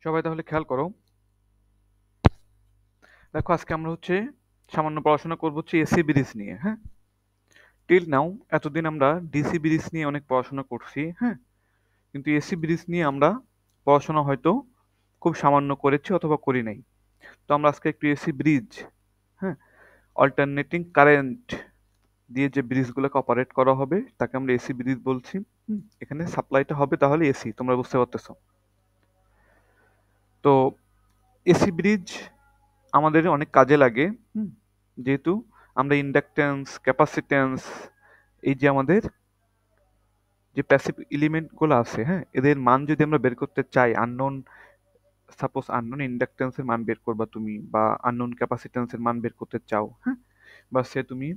সবাই তাহলে খেয়াল করো। দেখো আজকে আমরা সামান্য পড়াশোনা করবো এসি ব্রিজ নিয়ে। হ্যাঁ, টিল নাও এতদিন আমরা ডিসি ব্রিজ নিয়ে অনেক পড়াশোনা করছি। হ্যাঁ, কিন্তু এসি ব্রিজ নিয়ে আমরা পড়াশোনা হয়তো খুব সামান্য করেছি অথবা করি নাই। তো আমরা আজকে একটু এসি ব্রিজ, হ্যাঁ, অল্টারনেটিং কারেন্ট দিয়ে যে ব্রিজগুলোকে অপারেট করা হবে তাকে আমরা এসি ব্রিজ বলছি। এখানে সাপ্লাইটা হবে তাহলে এসি, তোমরা বুঝতে পারতেছো। তো এসি ব্রিজ আমাদের অনেক কাজে লাগে। হুম, যেহেতু আমরা ইন্ডাকটেন্স, ক্যাপাসিটেন্স, এই যে আমাদের যে প্যাসিভ এলিমেন্ট গুলো আছে, হ্যাঁ, এদের মান যদি আমরা বের করতে চাই, আননোন, সাপোজ আননোন ইন্ডাকটেন্সের মান বের করবা তুমি, বা আননোন ক্যাপাসিটেন্সের মান বের করতে চাও, হ্যাঁ, বা সে তুমি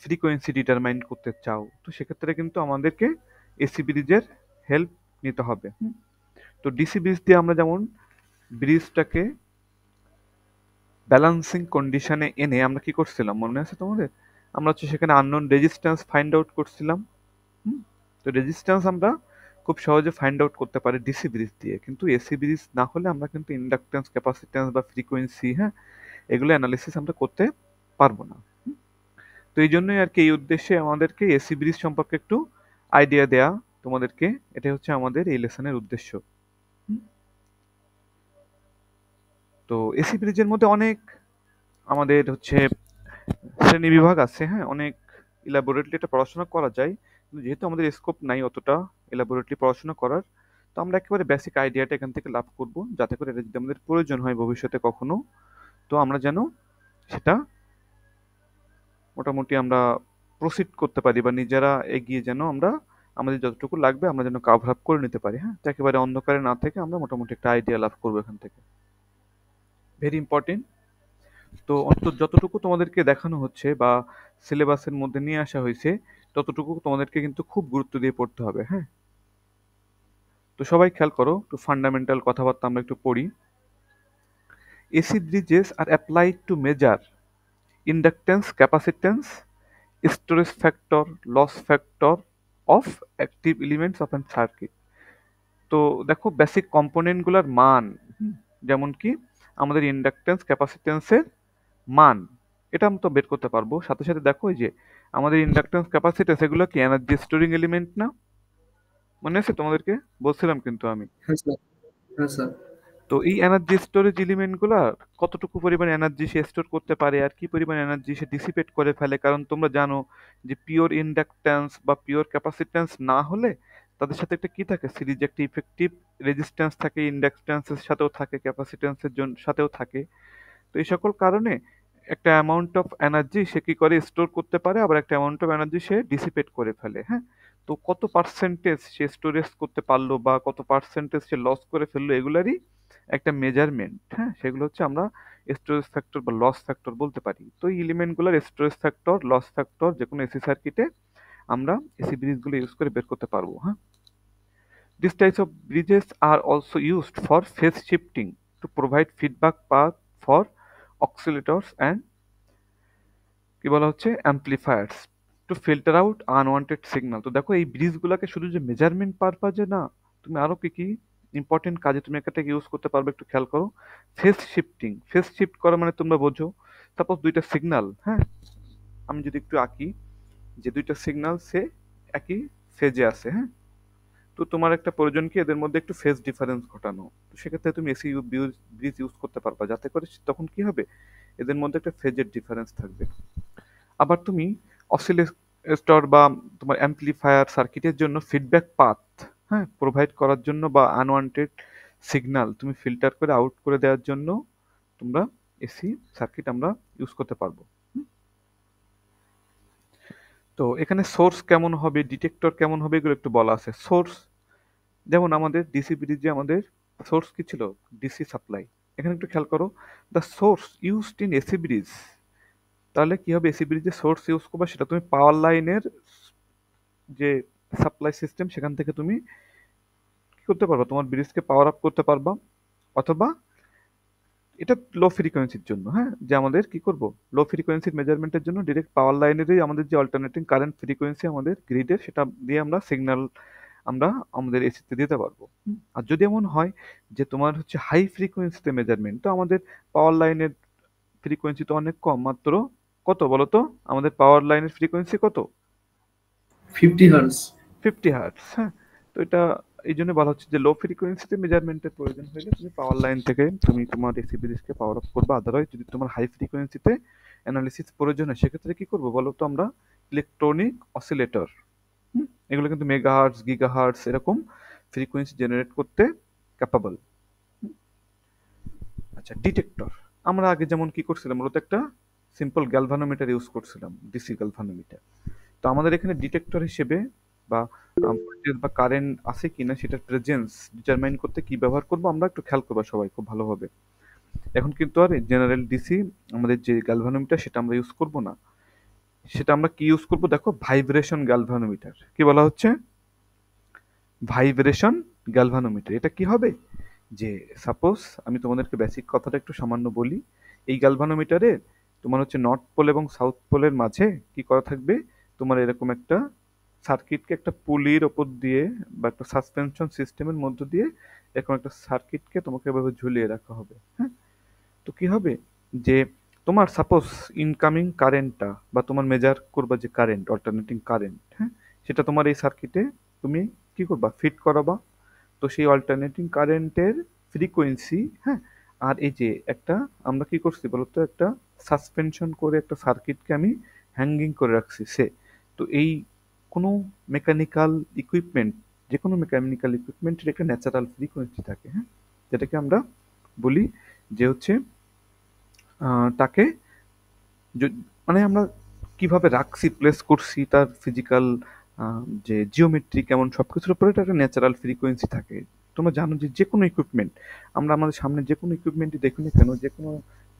ফ্রিকোয়েন্সি ডিটারমাইন করতে চাও, তো সেক্ষেত্রে কিন্তু আমাদেরকে এসি ব্রিজের হেল্প নিতে হবে। তো ডিসি ব্রিজ দিয়ে আমরা যেমন ব্রিজটাকে ব্যালান্সিং কন্ডিশনে এনে আমরা কি করছিলাম মনে আছে তোমাদের? আমরা সেখানে আননোন রেজিস্ট্যান্স ফাইন্ড আউট করছিলাম। হুম, তো রেজিস্ট্যান্স আমরা খুব সহজে ফাইন্ড আউট করতে পারি ডিসি ব্রিজ দিয়ে, কিন্তু এসি ব্রিজ না হলে আমরা কিন্তু ইন্ডাকটেন্স, ক্যাপাসিট্যান্স বা ফ্রিকোয়েন্সি, হ্যাঁ, এগুলো অ্যানালিসিস আমরা করতে পারবো না। তো এই জন্যই আর কি, এই উদ্দেশ্যে আমাদেরকে এসি ব্রিজ সম্পর্কে একটু আইডিয়া দেয়া তোমাদেরকে, এটাই হচ্ছে আমাদের এই লেসনের উদ্দেশ্য। হুম, তো এসি ব্রিজের মধ্যে অনেক আমাদের শ্রেণীবিভাগ আছে। হ্যাঁ, অনেক ইলাবোরেটলি এটা পড়াশোনা করা যায়, কিন্তু যেহেতু আমাদের স্কোপ নাই অতটা ইলাবোরেটলি পড়াশোনা করার, তো আমরা একেবারে বেসিক আইডিয়াটা এখান থেকে লাভ করব, যাতে করে এটা যদি আমাদের প্রয়োজন হয় ভবিষ্যতে কখনো, তো আমরা যেন সেটা মোটামুটি আমরা প্রসিড করতে পারি, বা নিজেরা এগিয়ে যেন আমরা আমাদের যতটুকু লাগবে আমরা যেন কাভার আপ করে নিতে পারি। হ্যাঁ, তো একেবারে অন্ধকারে না থেকে আমরা মোটামুটি একটা আইডিয়া লাভ করবো এখান থেকে। Very important. তো অন্তত যতটুকু তোমাদেরকে দেখানো হচ্ছে বা সিলেবাসের মধ্যে নিয়ে আসা হয়েছে, ততটুকু তোমাদেরকে কিন্তু খুব গুরুত্ব দিয়ে পড়তে হবে। হ্যাঁ, তো সবাই খেয়াল করো, একটু ফান্ডামেন্টাল কথাবার্তা আমরা একটু পড়ি। AC bridges are applied to measure inductance, capacitance, storage factor, loss factor of active elements of an circuit. তো দেখো বেসিক কম্পোনেন্টগুলোর মান, যেমন কি আমাদের ইন্ডাকটেন্স, ক্যাপাসিটেন্সের মান, এটা আমরা তো বের করতে পারবো। সাথে সাথে দেখো এই যে আমাদের ইন্ডাকটেন্স, ক্যাপাসিটেন্স, এগুলো কি এনার্জি স্টোরিং এলিমেন্ট না? মনে আছে তোমাদেরকে? বলছিলাম কিন্তু আমি। হ্যাঁ স্যার। হ্যাঁ স্যার। তো এই এনার্জি স্টোরেজ এলিমেন্ট গুলা কতটুকু পরিমাণ এনার্জি সে স্টোর করতে পারে আর কি পরিমাণ এনার্জি সে ডিসিপেট করে ফেলে, কারণ তোমরা জানো যে পিওর ইন্ডাকট্যান্স বা পিওর ক্যাপাসিট্যান্স না হলে তাদের সাথে একটা কি থাকে, সিরিজ একটা ইফেক্টিভ রেজিস্ট্যান্স থাকে, ইন্ডাকট্যান্সের সাথেও থাকে, ক্যাপাসিট্যান্সের সাথেও থাকে। তো এই সকল কারণে একটা অ্যামাউন্ট অফ এনার্জি সে কি করে স্টোর করতে পারে, আবার একটা amount of energy say dissipate করে ফেলে। হ্যাঁ, তো কত পার্সেন্টেজ সে স্টোরেজ করতে পারলো বা কত পার্সেন্টেজ সে লস করে ফেললো, এগুলারই একটা মেজারমেন্ট। হ্যাঁ, সেগুলো আমরা স্টোরেজ ফ্যাক্টর বা লস ফ্যাক্টর বলতে পারি। তো এই এলিমেন্টগুলোর স্টোরেজ ফ্যাক্টর, লস ফ্যাক্টর যে কোনো এসি সার্কিটে আমরা এসি ব্রিজগুলো ইউজ করে বের করতে পারবো। হ্যাঁ, this types of bridges are also used for phase shifting to provide feedback path for oscillators and কি বলা হচ্ছে amplifiers to filter out unwanted signal. তো দেখো এই ব্রিজগুলোকে শুধু যে মেজারমেন্ট পারপাজে না, তুমি আরো কি কি ইম্পর্টেন্ট কাজে তুমি এটাকে ইউজ করতে পারবে, একটু খেয়াল করো। ফেজ শিফটিং, ফেজ শিফট করা মানে তোমরা বোঝো, সাপোজ দুইটা সিগন্যাল, হ্যাঁ, আমি যদি একটু আঁকি যে দুইটা সিগন্যাল সে একই ফেজে আছে, হ্যাঁ, তো তোমার একটা প্রয়োজন কি এদের মধ্যে একটু ফেজ ডিফারেন্স ঘটানো, তো সেক্ষেত্রে তুমি এসি ব্রিজ ইউজ করতে পারবা, যাতে করে তখন কি হবে, এদের মধ্যে একটা ফেজের ডিফারেন্স থাকবে। আবার তুমি অসিলেটর বা তোমার অ্যাম্পলিফায়ার সার্কিটের জন্য ফিডব্যাক পাথ, হ্যাঁ, প্রোভাইড করার জন্য বা আনওয়ান্টেড সিগন্যাল তুমি ফিল্টার করে আউট করে দেওয়ার জন্য তোমরা এসি সার্কিট আমরা ইউজ করতে পারবো। তো এখানে সোর্স কেমন হবে, ডিটেক্টর কেমন হবে, এগুলো একটু বলা আছে। সোর্স, যেমন আমাদের ডিসি ব্রিজে আমাদের সোর্স কি ছিল? DC supply. এখানে একটু খেয়াল করো, the source used in AC bridge, তাহলে কি হবে, এসি ব্রিজে সোর্স ইউজ করবে সেটা তুমি পাওয়ার লাইনের যে সাপ্লাই সিস্টেম সেখান থেকে তুমি কি করতে পারবা, তোমার ব্রিজকে পাওয়ার আপ করতে পারবা, অথবা এটা লো ফ্রিকোয়েন্সির জন্য, হ্যাঁ, যে আমাদের কি করব, লো ফ্রিকোয়েন্সির মেজারমেন্টের জন্য ডিরেক্ট পাওয়ার লাইনেরই আমাদের যে অল্টারনেটিং কারেন্ট ফ্রিকোয়েন্সি আমাদের গ্রিডের, সেটা দিয়ে আমরা সিগন্যাল আমরা আমাদের এসিতে দিতে পারবো। আর যদি এমন হয় যে তোমার হচ্ছে হাই ফ্রিকোয়েন্সিতে মেজারমেন্ট, তো আমাদের পাওয়ার লাইনের ফ্রিকোয়েন্সি তো অনেক কম, মাত্র কত বলো তো? আমাদের পাওয়ার লাইনের ফ্রিকোয়েন্সি কত? 50 হার্জ। 50 হার্টজ। হ্যাঁ, তো এটা এই জন্য বলা হচ্ছে যে লো ফ্রিকোয়েন্সিতে মেজারমেন্টের প্রয়োজন হলে তুমি পাওয়ার লাইন থেকে তুমি তোমার এসি ব্রিজকে পাওয়ার অফ করবে। আদারওয়াইজ যদি তোমার হাই ফ্রিকোয়েন্সিতে অ্যানালিসিস প্রয়োজন হয় সেক্ষেত্রে কি করবো বলো তো? আমরা ইলেকট্রনিক অসিলেটর, এগুলো কিন্তু মেগাহার্টজ গিগাহার্টজ এরকম ফ্রিকোয়েন্সি জেনারেট করতে ক্যাপাবল। আচ্ছা, ডিটেক্টর। আমরা আগে যেমন কি করছিলাম মূলত একটা সিম্পল গ্যালভানোমিটার ইউজ করছিলাম, ডিসি গ্যালভানোমিটার। তো আমাদের এখানে ডিটেক্টর হিসেবে বা ভোল্টেজ বা কারেন্ট আছে কিনা সেটার প্রেজেন্স ডিটারমাইন করতে কি ব্যবহার করব আমরা একটু খেয়াল করবো সবাই খুব ভালোভাবে। এখন কিন্তু আর জেনারেল ডিসি আমাদের যে গ্যালভানোমিটার সেটা আমরা ইউজ করব না, সেটা আমরা কি ইউজ করব দেখো? Vibration galvanometer. কি বলা হচ্ছে? Vibration galvanometer. এটা কি হবে যে সাপোজ আমি তোমাদেরকে বেসিক কথাটা একটু সামান্য বলি। এই গ্যালভানোমিটারে তোমার হচ্ছে নর্থ পোল এবং সাউথ পোলের মাঝে কি করা থাকবে? তোমার এরকম একটা সার্কিটকে একটা পুলির ওপর দিয়ে বা একটা সাসপেনশন সিস্টেমের মধ্য দিয়ে এরকম একটা সার্কিটকে তোমাকে এভাবে ঝুলিয়ে রাখা হবে। হ্যাঁ, তো কি হবে যে তোমার সাপোজ ইনকামিং কারেন্টটা বা তোমার মেজার করবা যে কারেন্ট, অল্টারনেটিং কারেন্ট, হ্যাঁ, সেটা তোমার এই সার্কিটে তুমি কি করবা? ফিট করাবা। তো সেই অল্টারনেটিং কারেন্টের ফ্রিকোয়েন্সি, হ্যাঁ, আর এই যে একটা আমরা কি করছি বলতো? একটা সাসপেনশন করে একটা সার্কিটকে আমি হ্যাঙ্গিং করে রাখছি সে। তো এই কোনো মেকানিক্যাল ইকুইপমেন্ট, যে কোনো মেকানিক্যাল ইকুইপমেন্টের একটা ন্যাচারাল ফ্রিকোয়েন্সি থাকে, হ্যাঁ, যেটাকে আমরা বলি যে হচ্ছে তাকে মানে আমরা কিভাবে রাখছি, প্লেস করছি, তার ফিজিক্যাল যে জিওমেট্রি কেমন, সবকিছুর উপরে একটা ন্যাচারাল ফ্রিকোয়েন্সি থাকে। তোমরা জানো যে যে কোনো ইকুইপমেন্ট, আমরা আমাদের সামনে যে কোনো ইকুইপমেন্টই দেখি না কেন, যে কোনো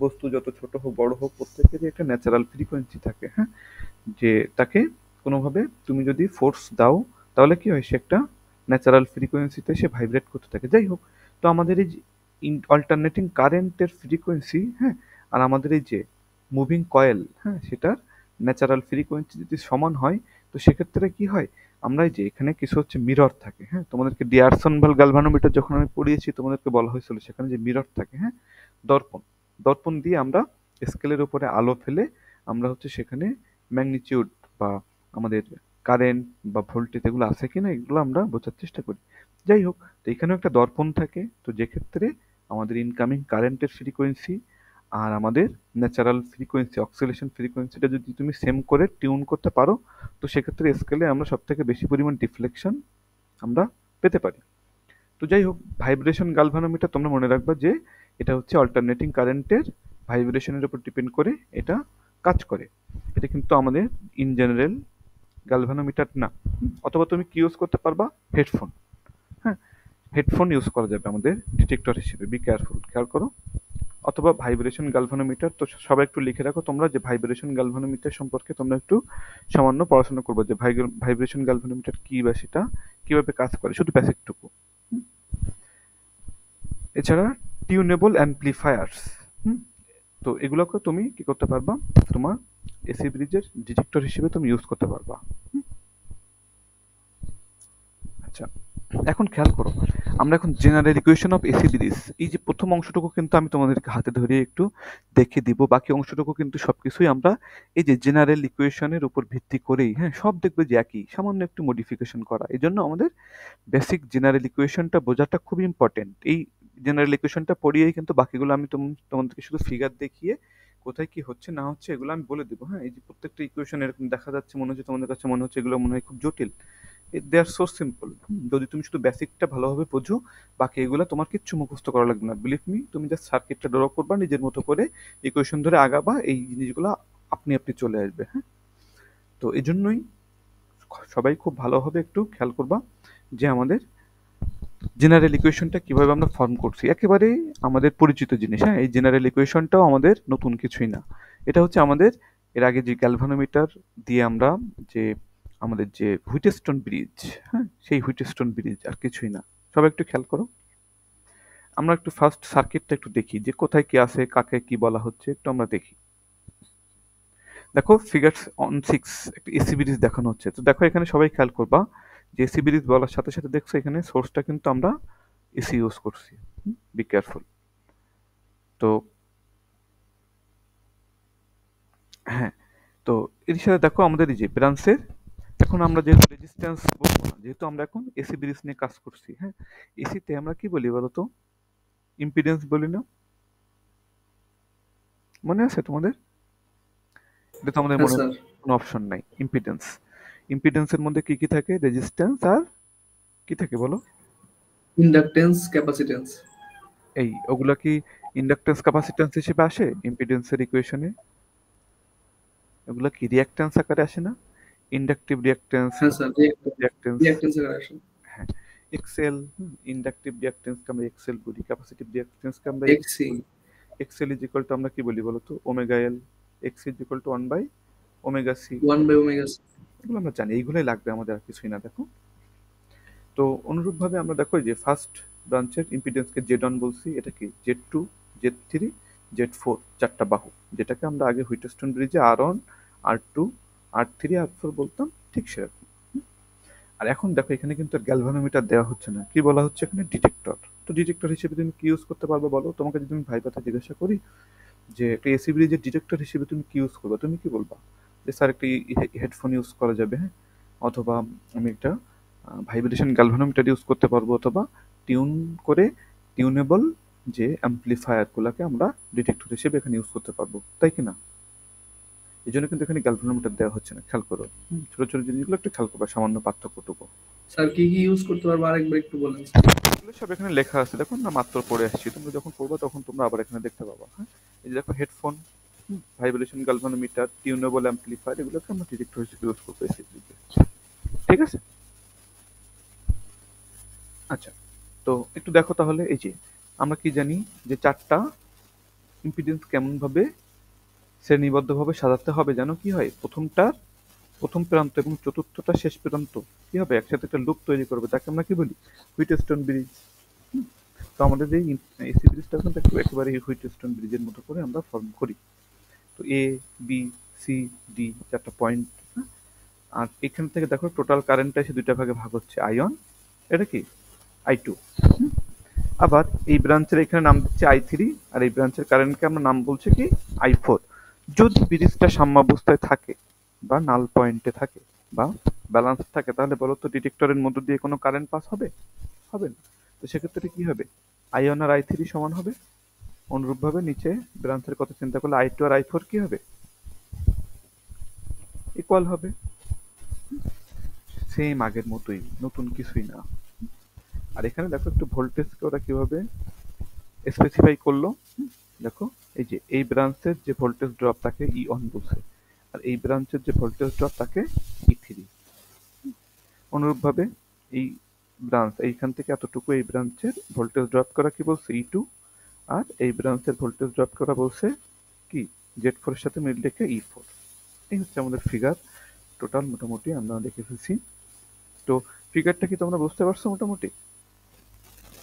বস্তু যত ছোট হোক বড় হোক প্রত্যেকেরই একটা ন্যাচারাল ফ্রিকোয়েন্সি থাকে। হ্যাঁ, যে তাকে কোনোভাবে তুমি যদি ফোর্স দাও তাহলে কি হয়? সে একটা ন্যাচারাল ফ্রিকোয়েন্সিতে সে ভাইব্রেট করতে থাকে। যাই হোক, তো আমাদের এই যে অল্টারনেটিং কারেন্টের ফ্রিকোয়েন্সি, হ্যাঁ, আর আমাদের এই যে মুভিং কয়েল, হ্যাঁ, সেটার ন্যাচারাল ফ্রিকোয়েন্সি যদি সমান হয়, তো সেক্ষেত্রে কি হয়? আমরা এই যে এখানে কিছু হচ্ছে মিরর থাকে, হ্যাঁ, তোমাদেরকে ডিয়ারসন ভাল গ্যালভানোমিটার যখন আমি পড়িয়েছি তোমাদেরকে বলা হয়েছিল সেখানে যে মিরর থাকে, হ্যাঁ, দর্পণ। দর্পণ দিয়ে আমরা স্কেলের উপরে আলো ফেলে আমরা হচ্ছে সেখানে ম্যাগনিটিউড বা আমাদের কারেন্ট বা ভোল্টেজ এগুলো আছে কিনা এগুলো আমরা বোঝার চেষ্টা করি। যাই হোক, তো এখানেও একটা দর্পণ থাকে, তো যে ক্ষেত্রে আমাদের ইনকামিং কারেন্টের ফ্রিকোয়েন্সি আর আমাদের ন্যাচারাল ফ্রিকোয়েন্সি অক্সিলেশন ফ্রিকোয়েন্সিটা যদি তুমি সেম করে টিউন করতে পারো, তো সেক্ষেত্রে স্কেলে আমরা সব থেকে বেশি পরিমাণ ডিফ্লেকশন আমরা পেতে পারি। তো যাই হোক, ভাইব্রেশন গালভানোমিটার তোমরা মনে রাখবা যে এটা হচ্ছে অল্টারনেটিং কারেন্টের ভাইব্রেশনের উপর ডিপেন্ড করে এটা কাজ করে। এটা কিন্তু আমাদের ইন জেনারেল গালভানোমিটার না। অথবা তুমি কি ইউজ করতে পারবা? হেডফোন। হ্যাঁ, হেডফোন ইউজ করা যাবে আমাদের ডিটেক্টর হিসেবে। বি কেয়ারফুল, খেয়াল করো। অথবা ভাইব্রেশন গালভানোমিটার। তো সবাই একটু লিখে রাখো তোমরা যে ভাইব্রেশন গালভানোমিটার সম্পর্কে তোমরা একটু সামান্য পড়াশোনা করবো যে ভাইব্রেশন গালভানোমিটার কি বা সেটা কিভাবে কাজ করে, শুধু বেসিকটুকু। এছাড়া টিউনেবল অ্যাম্প্লিফায়ার্স, তো এগুলোকে তুমি কি করতে পারবা? তোমার এসি ব্রিজের ডিটেক্টর হিসেবে তুমি ইউজ করতে পারবা। আচ্ছা, এখন খেয়াল করো, আমরা এখন general equation of AC bridge, এই যে প্রথম অংশটুকু কিন্তু আমি তোমাদেরকে হাতে ধরিয়ে একটু দেখে দিব, বাকি অংশটুকু কিন্তু সবকিছুই আমরা এই যে জেনারেল ইকুয়েশনের উপর ভিত্তি করেই, হ্যাঁ, সব দেখবে যে একই, সামান্য একটু মডিফিকেশন করা। এই জন্য আমাদের বেসিক জেনারেল ইকুয়েশনটা বোঝাটা খুব ইম্পর্টেন্ট। এই জেনারেল ইকুয়েশনটা পড়িয়েই কিন্তু বাকিগুলো আমি তোমাদেরকে শুধু ফিগার দেখিয়ে কোথায় কি হচ্ছে না হচ্ছে এগুলো আমি বলে দেবো। হ্যাঁ, এই যে প্রত্যেকটা ইকুয়েশন এরকম দেখা যাচ্ছে, মনে হচ্ছে তোমাদের কাছে মনে হচ্ছে এগুলো মনে হয় খুব জটিল। দে আর সো সিম্পল। যদি তুমি শুধু বেসিকটা ভালোভাবে বোঝো, বাকি এগুলো তোমার কিচ্ছু মুখস্থ করা লাগবে না। বিলিভ মি, তুমি জাস্ট সার্কিটটা ড্র করবা নিজের মতো করে, ইকুয়েশন ধরে আগাবা, এই জিনিসগুলো আপনি আপনি চলে আসবে। হ্যাঁ, তো এই জন্যই সবাই খুব ভালোভাবে একটু খেয়াল করবা যে আমাদের জেনারেল ইকুয়েশনটা কিভাবে আমরা ফর্ম করছি, একেবারে আমাদের পরিচিত জিনিস। হ্যাঁ, এই জেনারেল ইকুয়েশনটাও আমাদের নতুন কিছুই না। এটা হচ্ছে আমাদের এর আগে যে গ্যালভানোমিটার দিয়ে আমরা যে আমাদের যে হুইটস্টোন ব্রিজ, হ্যাঁ, সেই হুইটস্টোন ব্রিজ, আর কিছুই না। সবাই একটু খেয়াল করো। আমরা একটু ফার্স্ট সার্কিটটা একটু দেখি যে কোথায় কি আছে, কাকে কি বলা হচ্ছে একটু আমরা দেখি। দেখো ফিগার অন 6 একটা এসি ব্রিজ দেখানো হচ্ছে। তো দেখো এখানে সবাই খেয়াল করবা যে এসি ব্রিজ বলার সাথে সাথে দেখছো এখানে সোর্সটা কিন্তু আমরা এসি ইউজ করছি। Be careful. তো হ্যাঁ, তো এর সাথে দেখো আমাদের এই যে ব্রাঞ্চের, এখন আমরা যেহেতু রেজিস্ট্যান্স বলবো না, যেহেতু আমরা এখন এসি ব্রিজ নিয়ে কাজ করছি। হ্যাঁ, এসিতে আমরা কি বলি বলতো? ইম্পিডেন্স বলি না? মনে আছে তোমাদের? এটা তো আমাদের হ্যাঁ মনে স্যার। কোনো অপশন নাই। ইম্পিডেন্স, ইম্পিডেন্সের মধ্যে কি কি থাকে? রেজিস্ট্যান্স আর কি থাকে বলো? Inductance, capacitance. এই ওগুলা কি ইন্ডাকটেন্স ক্যাপাসিট্যান্স হিসেবে আসে ইম্পিডেন্সের ইকুয়েশনে? ওগুলা কি রিঅ্যাকট্যান্স আকারে আসে না? ইন্ডাকটিভ রিঅ্যাকট্যান্স, হ্যাঁ স্যার, রিঅ্যাকট্যান্স। রিঅ্যাকটেন্স এর আসে। হ্যাঁ, এক্সেল, ইন্ডাকটিভ রিঅ্যাকট্যান্সকে আমরা এক্সেল বলি, ক্যাপাসিটিভ রিঅ্যাকট্যান্সকে আমরা এক্স এক্সি। বলি। এক্সেল ইজ ইকুয়াল টু আমরা কি বলি বলতো? Omega L. X is equal to 1/ওমেগা সি। 1/ওমেগা। এগুলো আমরা জানি, এইগুলোই লাগবে আমাদের, আর কিছুই না। দেখো, তো অনুরূপভাবে আমরা দেখো যে ফার্স্ট ব্রাঞ্চের ইম্পিডেন্সকে জেড ওয়ান বলছি, এটা কি Z two, Z three, Z four, চারটা বাহু, যেটাকে আমরা আগে হুইটস্টোন ব্রিজে R one, R two, R three, R four বলতাম, ঠিক সেরকম। আর এখন দেখো এখানে কিন্তু গ্যালভানোমিটার দেওয়া হচ্ছে না, কি বলা হচ্ছে এখানে? ডিটেক্টর। তো ডিটেক্টর হিসেবে তুমি কি ইউজ করতে পারবে বলো? তোমাকে যদি আমি ভাইভাতে জিজ্ঞাসা করি যে একটা এসি ব্রিজের ডিটেক্টর হিসেবে তুমি কি ইউজ করবে, তুমি কি বলবা? যে স্যার একটি হেডফোন ইউজ করা যাবে, হ্যাঁ, অথবা আমি একটা ভাইব্রেশন গ্যালভানোমিটার ইউজ করতে পারবো, অথবা টিউন করে টিউনেবল যে অ্যাম্পলিফায়ারগুলোকে আমরা ডিটেক্টর হিসেবে এখানে ইউজ করতে পারবো, তাই কি না? এই জন্য কিন্তু এখানে গ্যালভানোমিটার দেওয়া হচ্ছে না, খেয়াল করো। ছোট ছোট জিনিসগুলো একটু খেয়াল করবা, সামান্য পার্থক্যটুকু। স্যার কি কি ইউজ করতে পারবো আরেকবার একটু বলেন স্যার। এগুলো সব এখানে লেখা আছে, দেখো না, মাত্র পড়ে আসছি, তোমরা যখন পড়বা তখন তোমরা আবার এখানে দেখতে পাবা। হ্যাঁ, এই যে দেখো headphone, vibration galvanometer, tunable amplifier, এগুলোকে আমরা ডিটেক্টর হিসেবে ইউজ করবো এসিপিতে। ঠিক আছে? আচ্ছা, তো একটু দেখো তাহলে, এই যে আমরা কি জানি যে চারটা ইম্পিডেন্স কেমন ভাবে শ্রেণীবদ্ধভাবে সাজাতে হবে, জানো কি হয়? প্রথমটা প্রথম প্রান্ত এবং চতুর্থটা শেষ প্রান্ত কি হবে? একসাথে একটা লুপ তৈরি করবে, তাকে আমরা কি বলি? Wheatstone bridge. তো আমাদের এই এসি ব্রিজটা কিন্তু একেবারে হুইটস্টোন ব্রিজের মতো করে আমরা ফর্ম করি। তো এ, বি, সি, ডি, চারটা পয়েন্ট। আর এখান থেকে দেখো টোটাল কারেন্টটা এসে দুইটা ভাগে ভাগ হচ্ছে, আইন, এটা কি I2। আবার এই ব্রাঞ্চের এখানে নাম দিচ্ছে I3, আর এই ব্রাঞ্চের কারেন্টকে আমরা নাম বলছি কি? I4। যদি ব্রিজটা সাম্যাবস্থায় থাকে বা নাল পয়েন্টে থাকে বা ব্যালেন্স থাকে, তাহলে বলো তো ডিটেক্টরের মধ্য দিয়ে কোনো কারেন্ট পাস হবে? হবে না। তো সেক্ষেত্রে কি হবে? I1 আর I3 সমান হবে। অনুরূপভাবে নিচে ব্রাঞ্চের কথা চিন্তা করলে I2 আর I4 কি হবে? ইকুয়াল হবে। সেম আগের মতোই, নতুন কিছুই না। আর এখানে দেখো একটু ভোল্টেজকে ওরা কিভাবে স্পেসিফাই করলো। দেখো, এই যে এই ব্রাঞ্চের যে ভোল্টেজ ড্রপ তাকে E1 বলছে, আর এই ব্রাঞ্চের যে ভোল্টেজ ড্রপ তাকে E3। অনুরূপভাবে এই ব্রাঞ্চ এইখান থেকে এতটুকু, এই ব্রাঞ্চের ভোল্টেজ ড্রপ করা কি বলছে? E2। আর এই ব্রাঞ্চের ভোল্টেজ ড্রপ করা বলছে কি? Z4 এর সাথে মিল রেখে E4। এই হচ্ছে আমাদের ফিগার। টোটাল মোটামুটি আমরা দেখে ফেলছি। তো ফিগারটা কি তোমরা বুঝতে পারছো মোটামুটি?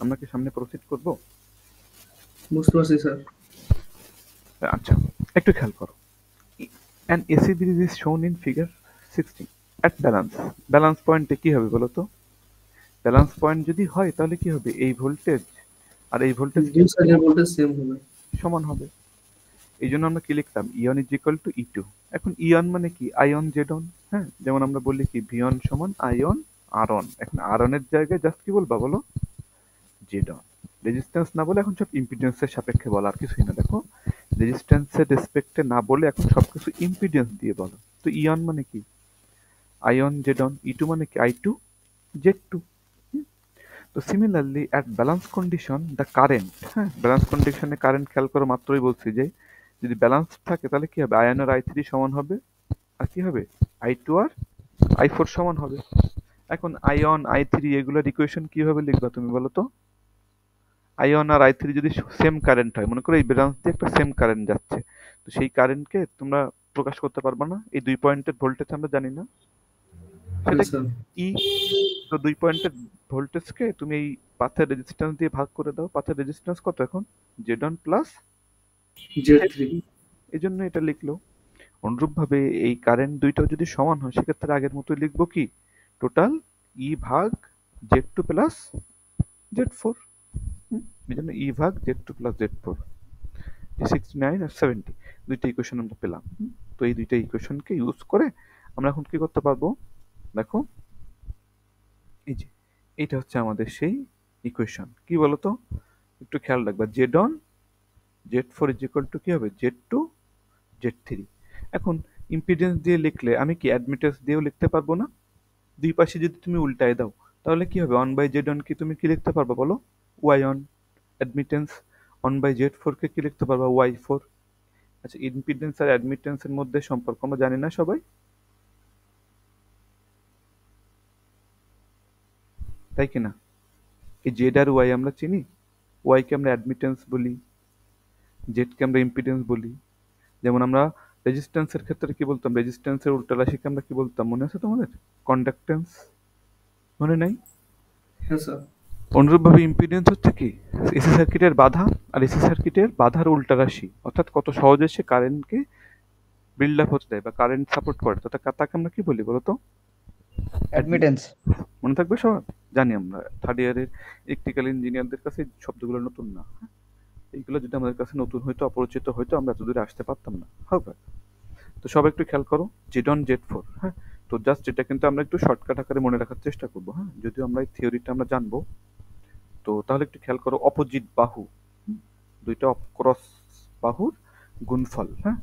আমরা কি সামনে প্রসিড করব? বুঝতে পারছি স্যার। আচ্ছা, একটু খেয়াল করো। An AC bridge is shown in figure 16 at balance. Balance পয়েন্টে কি হবে বলো তো? ব্যালেন্স পয়েন্ট যদি হয় তাহলে কি হবে? এই ভোল্টেজ আর এই ভোল্টেজ দুই সাইডের ভোল্টেজ সেম হবে। সমান হবে। এই জন্য আমরা কি লিখতাম? ইয়ন ইজ ইকুয়াল টু E2। এখন ইয়ন মানে কি? Ion Z on. হ্যাঁ, যেমন আমরা বলি কি ভিয়ন সমান আয়ন আর অন। এখন আর অনের জায়গায় জাস্ট কি বলবা বলো? Z on. রেজিস্ট্যান্স না বলে এখন সব ইম্পিডেন্সের সাপেক্ষে বলা, আর কিছুই না। দেখো, রেজিস্ট্যান্সের রেসপেক্টে না বলে এখন সবকিছু ইম্পিডেন্স দিয়ে বলো। তো ইয়ন মানে কি? Ion Z on. E2 মানে কি? I2 Z2। তো similarly at balance condition the current, হ্যাঁ, ব্যালেন্স কন্ডিশনে কারেন্ট খেয়াল করো, মাত্রই বলছি যে যদি ব্যালেন্স থাকে তাহলে কি হবে? আয়ন আর I3 সমান হবে, আর কি হবে? I2 আর I4 সমান হবে। এখন আয়ন I3 এগুলোর ইকুয়েশন কিভাবে লিখবা তুমি বলো তো? আয়ন আর I3 যদি সেম কারেন্ট হয়, মনে করো এই ব্রাঞ্চ দিয়ে একটা সেম কারেন্ট যাচ্ছে, তো সেই কারেন্টকে তোমরা প্রকাশ করতে পারবা না। এই দুই পয়েন্টের ভোল্টেজ আমরা জানি না, হ্যাঁ সেটা স্যার। ই। তো দুই পয়েন্টের ভোল্টেজকে তুমি এই পাথের রেজিস্ট্যান্স দিয়ে ভাগ করে দাও। পাথের রেজিস্ট্যান্স কত এখন? Z1 plus Z3। Z3, এই জন্য এটা লিখলো। অনুরূপভাবে এই কারেন্ট দুইটাও যদি সমান হয় সেক্ষেত্রে আগের মতো লিখবো কি? টোটাল ই ভাগ Z two plus Z four. এই জন্য ই ভাগ Z two plus Z four, 69 আর 70 দুইটা ইকুয়েশন আমরা পেলাম। তো এই দুইটা ইকুয়েশনকে ইউজ করে আমরা এখন কি করতে পারবো, দেখো এই যে এইটা হচ্ছে আমাদের সেই ইকুয়েশন। কি বলতো, একটু খেয়াল রাখবা, Z one Z four is equal to কি হবে, জেড টু জেড থ্রি। এখন ইম্পিডেন্স দিয়ে লিখলে আমি কি অ্যাডমিটেন্স দিয়েও লিখতে পারবো না? দুই পাশে যদি তুমি উল্টায় দাও তাহলে কি হবে, ওয়ান বাই জেড অন কি তুমি কি লিখতে পারবা বলো, Y one. Admittance one by Z four কে কি লিখতে পারবা, ওয়াই ফোর। আচ্ছা, ইম্পিডেন্স আর অ্যাডমিটেন্সের মধ্যে সম্পর্ক আমরা জানি না সবাই, তাই কি না? এই জেড আর ওয়াই আমরা চিনি, ওয়াই কে আমরা অ্যাডমিটেন্স বলি, জেড কে আমরা ইম্পিডেন্স বলি। যেমন আমরা রেজিস্ট্যান্সের ক্ষেত্রে কি বলতাম, রেজিস্ট্যান্সের উল্টা রাশিকে আমরা কি বলতাম মনে আছে তোমাদের, কন্ডাক্টেন্স, মনে নাই? হ্যাঁ স্যার। অনুরূপভাবে ইম্পিডেন্স হচ্ছে কি, এসি সার্কিটের বাধা, আর এসি সার্কিটের বাধার উল্টা রাশি, অর্থাৎ কত সহজে সে কারেন্টকে বিল্ড আপ হতে দেয় বা কারেন্ট সাপোর্ট করে, তো তাকে আমরা কি বলি বলতো, অ্যাডমিটেন্স। মনে থাকবে সবার? জানি আমরা থার্ড ইয়ারের ইলেকট্রিক্যাল ইঞ্জিনিয়ারদের কাছে এই শব্দগুলো নতুন না, হ্যাঁ? এইগুলো যদি আমাদের কাছে নতুন হইতো, অপরিচিত হইতো, আমরা এত দূরে আসতে পারতাম না, হবে। তো সবাই একটু খেয়াল করো, জেড অন জেড ফোর, হ্যাঁ? তো জাস্ট এটা কিন্তু আমরা একটু শর্টকাট আকারে মনে রাখার চেষ্টা করবো, হ্যাঁ, যদিও আমরা এই থিওরিটা আমরা জানবো। তো তাহলে একটু খেয়াল করো, অপোজিট বাহু, দুইটা ক্রস বাহুর গুণফল, হ্যাঁ,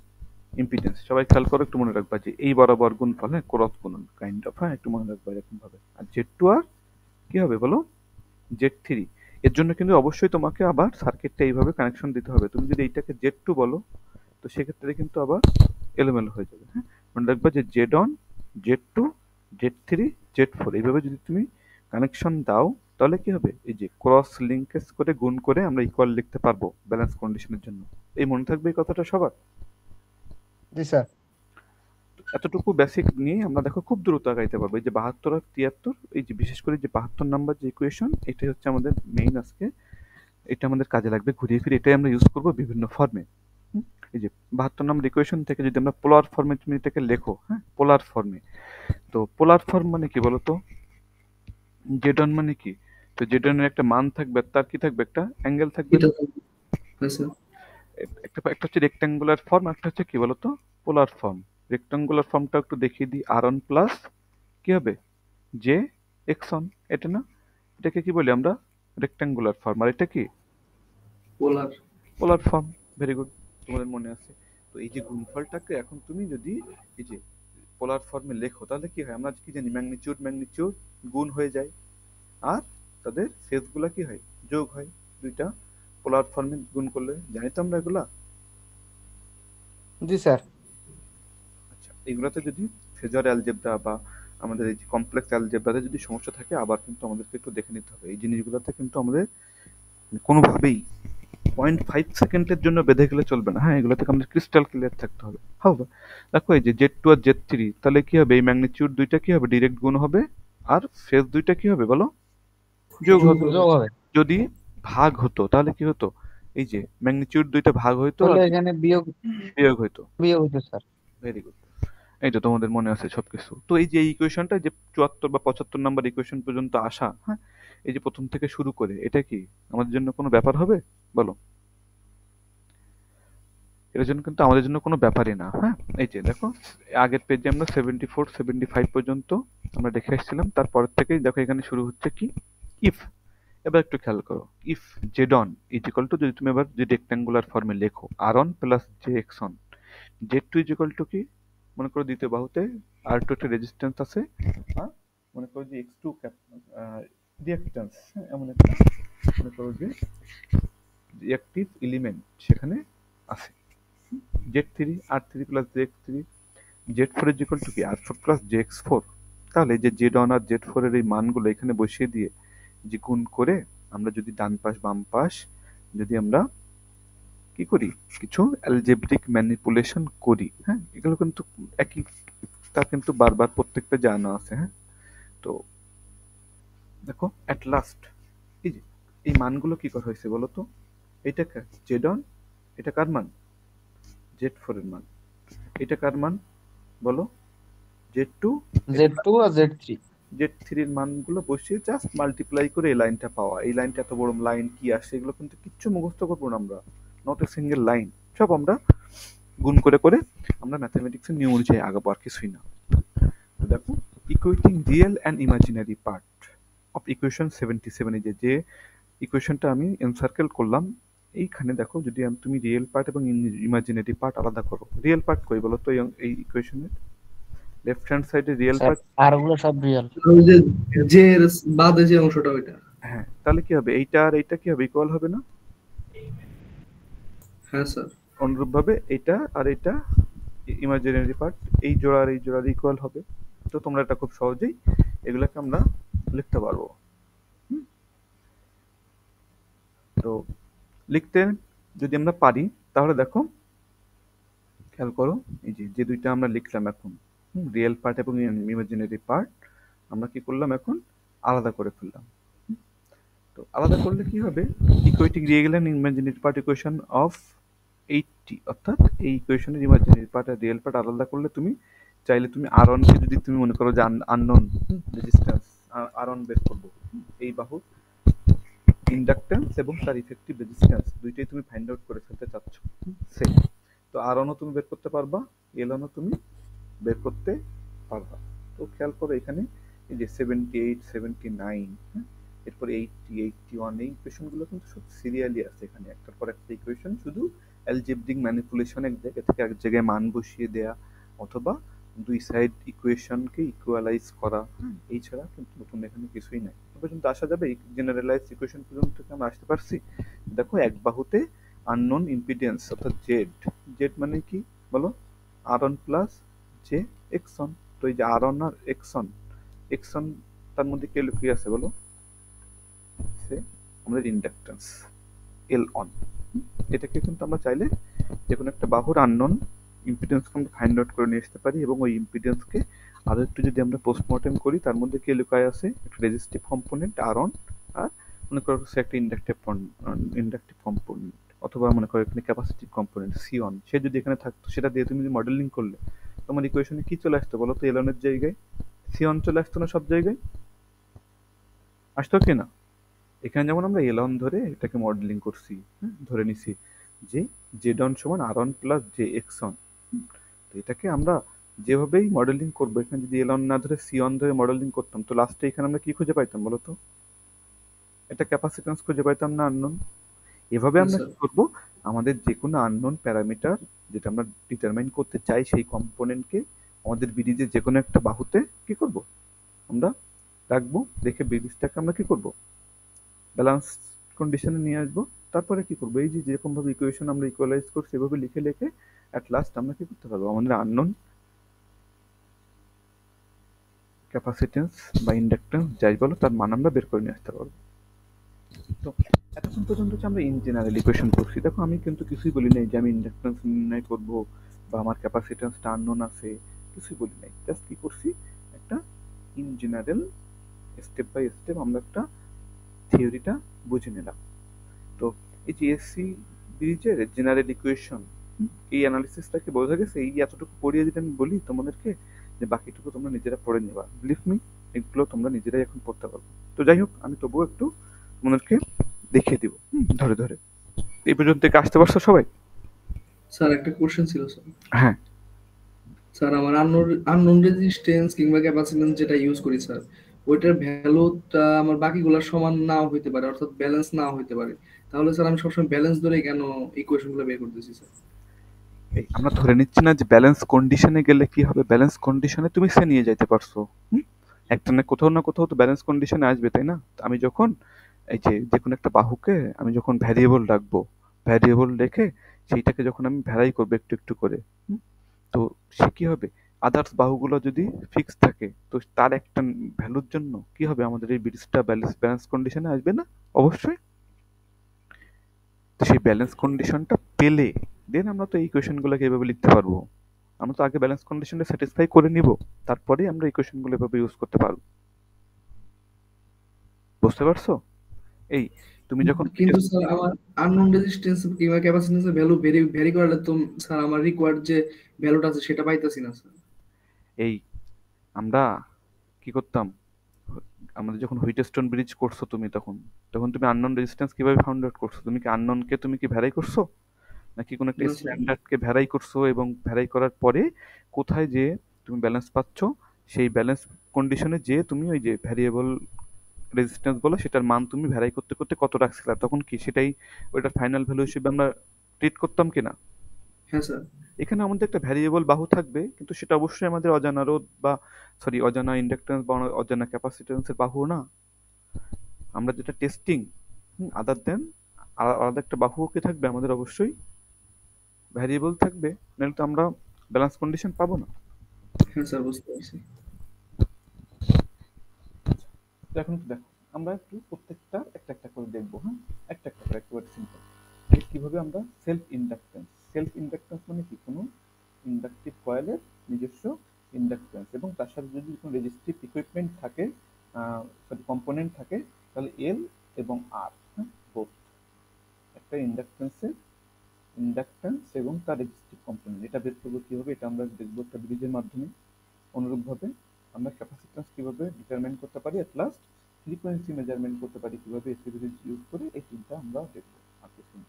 ইম্পিডেন্স। সবাই খেয়াল করো, একটু মনে রাখবা যে এই বরাবর গুণফল, হ্যাঁ, ক্রস গুণন কাইন্ড অফ, হ্যাঁ, একটু মনে রাখবা এরকম ভাবে। আর জেড টু আর কি হবে বলো, জেড থ্রি। এর জন্য কিন্তু অবশ্যই তোমাকে আবার সার্কিটটা এইভাবে কানেকশন দিতে হবে। তুমি যদি এইটাকে জেড টু বলো তো সেক্ষেত্রে কিন্তু আবার এলোমেলো হয়ে যাবে, হ্যাঁ। মনে রাখবা যে Z one Z two Z three Z four, এইভাবে যদি তুমি কানেকশন দাও তাহলে কি হবে, এই যে ক্রস লিঙ্কেজ করে গুণ করে আমরা ইকুয়াল লিখতে পারবো ব্যালেন্স কন্ডিশনের জন্য। এই মনে থাকবে এই কথাটা সবার? জি স্যার। এতটুকু বেসিক নিয়ে আমরা দেখো খুব দ্রুত আগাইতে পারবো। এই যে 72 আর 73, এই যে বিশেষ করে যে 72 নাম্বার যে ইকুয়েশন, এটাই হচ্ছে আমাদের মেইন আজকে, এটা আমাদের কাজে লাগবে ঘুরিয়ে ফিরে, এটাই আমরা ইউজ করব বিভিন্ন ফর্মে। এই যে 72 নম্বর ইকুয়েশন থেকে যদি আমরা পোলার ফর্মে তুমি এটাকে লেখো, হ্যাঁ, পোলার ফর্মে, তো পোলার ফর্ম মানে কি বলতো, জেড অন মানে কি, তো জেড অন এর একটা মান থাকবে, তার কি থাকবে, একটা অ্যাঙ্গেল থাকবে এটা না? হ্যাঁ স্যার। একটা একটা হচ্ছে রেক্ট্যাঙ্গুলার ফর্ম, একটা হচ্ছে কি বলতো, পোলার ফর্ম। রেক্ট্যাঙ্গুলার ফর্মটা একটু দেখিয়ে দিই, আর অন প্লাস কি হবে, জে এক্স অন, এটা না? এটাকে কি বলি আমরা, রেক্ট্যাঙ্গুলার ফর্ম। আর এটা কি, polar. Polar form. Very good, তোমাদের মনে আছে। তো এই যে গুণফলটাকে এখন তুমি যদি এই যে পোলার ফর্মে লেখো তাহলে কি হয়, আমরা কি জানি, ম্যাগনিটিউড ম্যাগনিটিউড গুণ হয়ে যায়, আর তাদের ফেজগুলা কি হয়, যোগ হয়। দুইটা পোলার ফর্মে গুণ করলে, জানি তো আমরা এগুলা। জি স্যার। আচ্ছা, এগুলাতে যদি ফেজার অ্যালজেব্রা বা আমাদের এই যে কমপ্লেক্স অ্যালজেব্রাতে যদি সমস্যা থাকে, আবার কিন্তু আমাদেরকে একটু দেখে নিতে হবে। এই জিনিসগুলোতে কিন্তু আমাদের কোনোভাবেই 0.5 সেকেন্ডের জন্য বেঁধে গেলে চলবে না, হ্যাঁ, এগুলো থেকে আমাদের ক্রিস্টাল ক্লিয়ার থাকতে হবে। হবে, দেখো এই যে জেড টু আর জেড থ্রি, তাহলে কি হবে, এই ম্যাগনিটিউড দুইটা কি হবে, ডিরেক্ট গুণ হবে, আর ফেজ দুইটা কি হবে বলো, যোগ হবে। যোগ হবে। যদি ভাগ হতো তাহলে কি হতো, এই যে ম্যাগনিটিউড দুইটা ভাগ হইতো আর তাহলে এখানে বিয়োগ বিয়োগ হইতো। বিয়োগ হতো স্যার। ভেরি গুড, এই তো তোমাদের মনে আছে সবকিছু। তো এই যে এই ইকুয়েশনটা যে 74 বা 75 নাম্বার ইকুয়েশন পর্যন্ত আসা, হ্যাঁ, এই যে প্রথম থেকে শুরু করে, এটা কি আমাদের জন্য কোনো ব্যাপার হবে বলো? এটার জন্য কিন্তু আমাদের জন্য কোনো ব্যাপারই না, হ্যাঁ। এই যে দেখো, আগের পেজে আমরা 74 75 পর্যন্ত আমরা দেখে এসেছিলাম, তারপরের থেকেই দেখো এখানে শুরু হচ্ছে কি, ইফ। এবার একটু খেয়াল করো, if Z one is equal to, যদি তুমি এবার যে রেক্ট্যাঙ্গুলার ফর্মে লেখো, R one plus j X one, Z two is equal to কি, মনে করো দ্বিতীয় বাহুতে আর টু একটা রেজিস্ট্যান্স আছে, হ্যাঁ, মনে করো যে এক্স টু রিঅ্যাক্ট্যান্স, এমন একটা মনে করো যে রিঅ্যাক্টিভ এলিমেন্ট সেখানে আছে। Z three R three plus j X three, Z four is equal to কি, R four plus j X four. তাহলে যে জেড ওয়ান আর জেড ফোর এর এই মানগুলো এখানে বসিয়ে দিয়ে যে গুণ করে আমরা যদি ডান পাশ বাম পাশ যদি আমরা কি করি, কিছু অ্যালজেব্রিক ম্যানিপুলেশন করি, হ্যাঁ, এগুলো কিন্তু একই, তা কিন্তু বারবার প্রত্যেকটা জানা আছে, হ্যাঁ। তো দেখো অ্যাট লাস্ট এই যে এই মানগুলো কি করা হয়েছে বলো তো, এটা জেড অন, এটা কার মান, জেড ফোর এর মান, এটা কার মান বলো, জেড টু, Z2 আর Z3। Z3 এর মানগুলো বসিয়ে জাস্ট মাল্টিপ্লাই করে এই লাইনটা পাওয়া। এই লাইনটা এত বড় লাইন কি আসে এগুলো কিন্তু কিচ্ছু মুখস্থ করবো না আমরা, নট এ সিঙ্গেল লাইন, সব আমরা গুণ করে করে আমরা ম্যাথামেটিক্সের নিয়ম অনুযায়ী আগাবো, আর কিছুই না। তো দেখো, equating real and imaginary part of equation 77, এই যে ইকুয়েশনটা আমি এনসার্কেল করলাম, এইখানে দেখো যদি তুমি রিয়েল পার্ট এবং ইমাজিনারি পার্ট আলাদা করো, রিয়েল পার্ট কই বলো তো এই ইকুয়েশনের লেফট হ্যান্ড সাইডে রিয়েল স্যার পার্ট। আর ওগুলো সব রিয়েল। ওই যে যে এর বাদে যে অংশটা ওইটা। হ্যাঁ, তাহলে কি হবে, এইটা আর এইটা কি হবে, ইকুয়াল হবে না? হ্যাঁ স্যার। অনুরূপভাবে এটা আর এটা ইমাজিনারি পার্ট, এই জোড়া আর এই জোড়ার ইকুয়াল হবে। তো তোমরা এটা খুব সহজেই এগুলোকে আমরা লিখতে পারবো। তো লিখতে যদি আমরা পারি তাহলে দেখো, খেয়াল করো, এই যে দুইটা আমরা লিখলাম এখন, রিয়েল পার্ট এবং ইমাজিনারি পার্ট, আমরা কি করলাম এখন আলাদা করে ফেললাম। তো আলাদা করলে কি হবে, equating real and imaginary part equation of 80, অর্থাৎ এই ইকুয়েশনের ইমাজিনারি পার্ট আর রিয়েল পার্ট আলাদা করলে তুমি চাইলে তুমি আর1 কে যদি তুমি মনে করো যে আননোন রেজিস্ট্যান্স আর1 বের করবো, এই বাহু ইন্ডাক্টেন্স এবং তার ইফেক্টিভ রেজিস্ট্যান্স দুইটাই তুমি ফাইন্ড আউট করে ফেলতে চাচ্ছ, সেম। তো আর1ও তুমি বের করতে পারবা, এল1ও তুমি বের করতে পারবা। তো খেয়াল করো এখানে এই যে 78, 79, এরপর 80, 81, এই ইকুয়েশনগুলো কিন্তু সব সিরিয়ালি আছে এখানে, একটার পর একটা ইকুয়েশন, শুধু অ্যালজেব্রিক ম্যানিপুলেশন এক জায়গা থেকে এক জায়গায় মান বসিয়ে দেয়া অথবা দুই সাইড ইকুয়েশনকে ইকুয়ালাইজ করা, এই ছাড়া কিন্তু নতুন এখানে কিছুই নাই। এ পর্যন্ত আসা যাবে, জেনারেলাইজ ইকুয়েশন পর্যন্ত আমরা আসতে পারছি। দেখো, এক বাহুতে আননোন ইম্পিডেন্স অর্থাৎ জেড, জেড মানে কি বলো, আর1 প্লাস জে এক্সন। তো এই যে আর1 আর এক্সন, এক্সন তার মধ্যে কে লুকিয়ে আছে বলো, সে আমাদের ইন্ডাক্টেন্স এল অন। এটাকে কিন্তু আমরা চাইলে যে কোনো একটা বাহুর আননোন ইম্পিডেন্সকে আমরা ফাইন্ড আউট করে নিয়ে আসতে পারি, এবং ওই ইম্পিডেন্সকে আরো একটু যদি আমরা পোস্টমর্টেম করি, তার মধ্যে কে লুকায় আছে, একটা রেজিস্টিভ কম্পোনেন্ট আর1, আর মনে করো সে একটা ইন্ডাকটিভ কম্পোনেন্ট, অথবা মনে করো এখানে ক্যাপাসিটিভ কম্পোনেন্ট সি1, সে যদি এখানে থাকতো, সেটা দিয়ে তুমি যদি মডেলিং করলে তোমার ইকুয়েশনে কি চলে আসতো বলো তো, এলনের জায়গায় সি1 চলে আসতো না, সব জায়গায় আসতো কি না? এখানে যেমন আমরা এলন ধরে এটাকে মডেলিং করছি, ধরে নিছি যে জেড অন সমান আর1 প্লাস জে এক্স অন। তো এটাকে আমরা যেভাবেই মডেলিং করবো, এখানে যদি এলন না ধরে সি অন ধরে মডেলিং করতাম, তো লাস্টে এখানে আমরা কি খুঁজে পাইতাম বলো তো, এটা ক্যাপাসিট্যান্স খুঁজে পাইতাম না, আননোন। এভাবে হ্যাঁ আমরা স্যার। কি করবো, আমাদের যে কোনো আননোন প্যারামিটার যেটা আমরা ডিটারমাইন করতে চাই, সেই কম্পোনেন্টকে আমাদের ব্রিজের যে কোনো একটা বাহুতে কি করব, আমরা রাখবো, রেখে ব্রিজটাকে আমরা কি করব, ব্যালেন্স কন্ডিশনে নিয়ে আসবো। তারপরে কি করবো, এই যে যেরকম ভাবে ইকুয়েশন আমরা ইকুয়ালাইজ করছি এভাবে লিখে লিখে অ্যাট লাস্ট আমরা কি করতে পারবো, আমাদের আননোন ক্যাপাসিটেন্স বা ইন্ডাক্টেন্স যাই বলো তার মান আমরা বের করে নিয়ে আসতে পারবো। তো এতক্ষণ পর্যন্ত যে আমরা ইন জেনারেল ইকুয়েশন করছি, দেখো আমি কিন্তু কিছুই বলি নাই যে আমি ইন্ডাক্টেন্স নির্ণয় করবো বা আমার ক্যাপাসিটেন্সটা আননোন আছে, কিছুই বলি নাই, জাস্ট কি করছি, একটা in general step by step আমরা একটা থিওরিটা বুঝে নিলাম। তো এই যে এসসি ব্রিজের জেনারেল ইকুয়েশন, এই অ্যানালিসিসটাকে বোঝা গেছে, এই এতটুকু পড়িয়ে যদি আমি বলি তোমাদেরকে, যে বাকিটুকু তোমরা নিজেরা পড়ে নেবা, বিলিভ মি এগুলো তোমরা নিজেরাই এখন পড়তে পারবে। তো যাই হোক, আমি তবুও একটু তোমাদেরকে দেখিয়ে দিব ধরে ধরে। এই পর্যন্ত থেকে আসতে পারছো সবাই? স্যার একটা কোশ্চেন ছিল স্যার। হ্যাঁ, স্যার আমার আননোন রেজিস্ট্যান্স কিংবা ক্যাপাসিট্যান্স যেটা ইউজ করি স্যার, ওইটার ভ্যালুটা আমার বাকিগুলোর সমান নাও হইতে পারে, অর্থাৎ ব্যালেন্স নাও হইতে পারে। তাহলে স্যার আমি সবসময় ব্যালেন্স ধরেই কেন ইকুয়েশনগুলো বের করতেছি স্যার? এই আমরা ধরে নিচ্ছি না যে ব্যালেন্স কন্ডিশনে গেলে কি হবে, ব্যালেন্স কন্ডিশনে তুমি সে নিয়ে যাইতে পারছো, একটা না কোথাও তো ব্যালেন্স কন্ডিশনে আসবে, তাই না? তো আমি যখন এই যে কোনো একটা বাহুকে আমি যখন ভ্যারিয়েবল রাখবো, ভ্যারিয়েবল রেখে সেইটাকে যখন আমি ভ্যারাই করবো একটু একটু করে, তো সে কি হবে, আদার্স বাহুগুলো যদি ফিক্স থাকে, তো তার একটা ভ্যালুর জন্য কি হবে, আমাদের এই ব্রিজটা ব্যালেন্স কন্ডিশনে আসবে না? অবশ্যই। তো সেই ব্যালেন্স কন্ডিশনটা পেলে দেন আমরা তো এই ইকুয়েশনগুলোকে এভাবে লিখতে পারবো। আমরা তো আগে ব্যালেন্স কন্ডিশনটা স্যাটিসফাই করে নিব, তারপরেই আমরা ইকুয়েশনগুলো এভাবে ইউজ করতে পারবো। বুঝতে পারছো? এই তুমি যখন কিন্তু স্যার আমার আননোন রেজিস্ট্যান্স কিংবা ক্যাপাসিট্যান্সের ভ্যালু ভেরি করলে তো স্যার আমার রিকোয়ার্ড যে ভ্যালুটা আছে সেটা পাইতাছি না স্যার। এই আমরা কি করতাম, আমাদের যখন হুইটস্টোন ব্রিজ করছো তুমি, তখন তখন তুমি আননোন রেজিস্ট্যান্স কিভাবে ফাউন্ড আউট করছো? তুমি কি আননোনকে তুমি কি ভ্যারাই করছো, নাকি কোনো একটা না স্যার। স্ট্যান্ডার্ডকে ভ্যারাই করছো এবং ভ্যারাই করার পরে কোথায় যে তুমি ব্যালেন্স পাচ্ছ সেই ব্যালেন্স কন্ডিশনে যে তুমি ওই যে ভ্যারিয়েবল রেজিস্ট্যান্স বলো সেটার মান তুমি ভ্যারাই করতে করতে কত রাখছিলা, তখন কি সেটাই ওইটার ফাইনাল ভ্যালু হিসেবে আমরা ট্রিট করতাম কিনা? হ্যাঁ স্যার। এখানে আমাদের একটা ভ্যারিয়েবল বাহু থাকবে, কিন্তু সেটা অবশ্যই আমাদের অজানা রোধ বা সরি অজানা ইন্ডাকট্যান্স বা অজানা ক্যাপাসিট্যান্সের বাহু না। আমরা যেটা টেস্টিং আদার দেন আলাদা একটা বাহুও কি থাকবে, আমাদের অবশ্যই ভ্যারিয়েবল থাকবে, নাহলে তো আমরা ব্যালেন্স কন্ডিশন পাবো না। হ্যাঁ স্যার, বুঝতে পারছি। তো এখন একটু দেখো, আমরা একটু প্রত্যেকটা একটা একটা করে দেখবো। হ্যাঁ, একটা একটা করে, একেবারে সিম্পল। কিভাবে আমরা সেলফ ইন্ডাকট্যান্স মানে কি, কোনো ইন্ডাকটিভ কয়েলের নিজস্ব ইন্ডাকট্যান্স এবং তার সাথে যদি কোনো রেজিস্টিভ ইকুইপমেন্ট থাকে, সরি কম্পোনেন্ট থাকে, তাহলে এল এবং আর, হ্যাঁ, বোথ একটা ইন্ডাকট্যান্স এবং তার রেজিস্টিভ কম্পোনেন্ট, এটা বের করবো কিভাবে, এটা আমরা দেখবো একটা ব্রিজের মাধ্যমে। অনুরূপভাবে আমরা ক্যাপাসিট্যান্স কিভাবে ডিটারমাইন করতে পারি, এট লাস্ট ফ্রিকোয়েন্সি মেজারমেন্ট করতে পারি কিভাবে, এসি ব্রিজ ইউজ করে, এই তিনটা আমরা দেখবো আর কিছু না।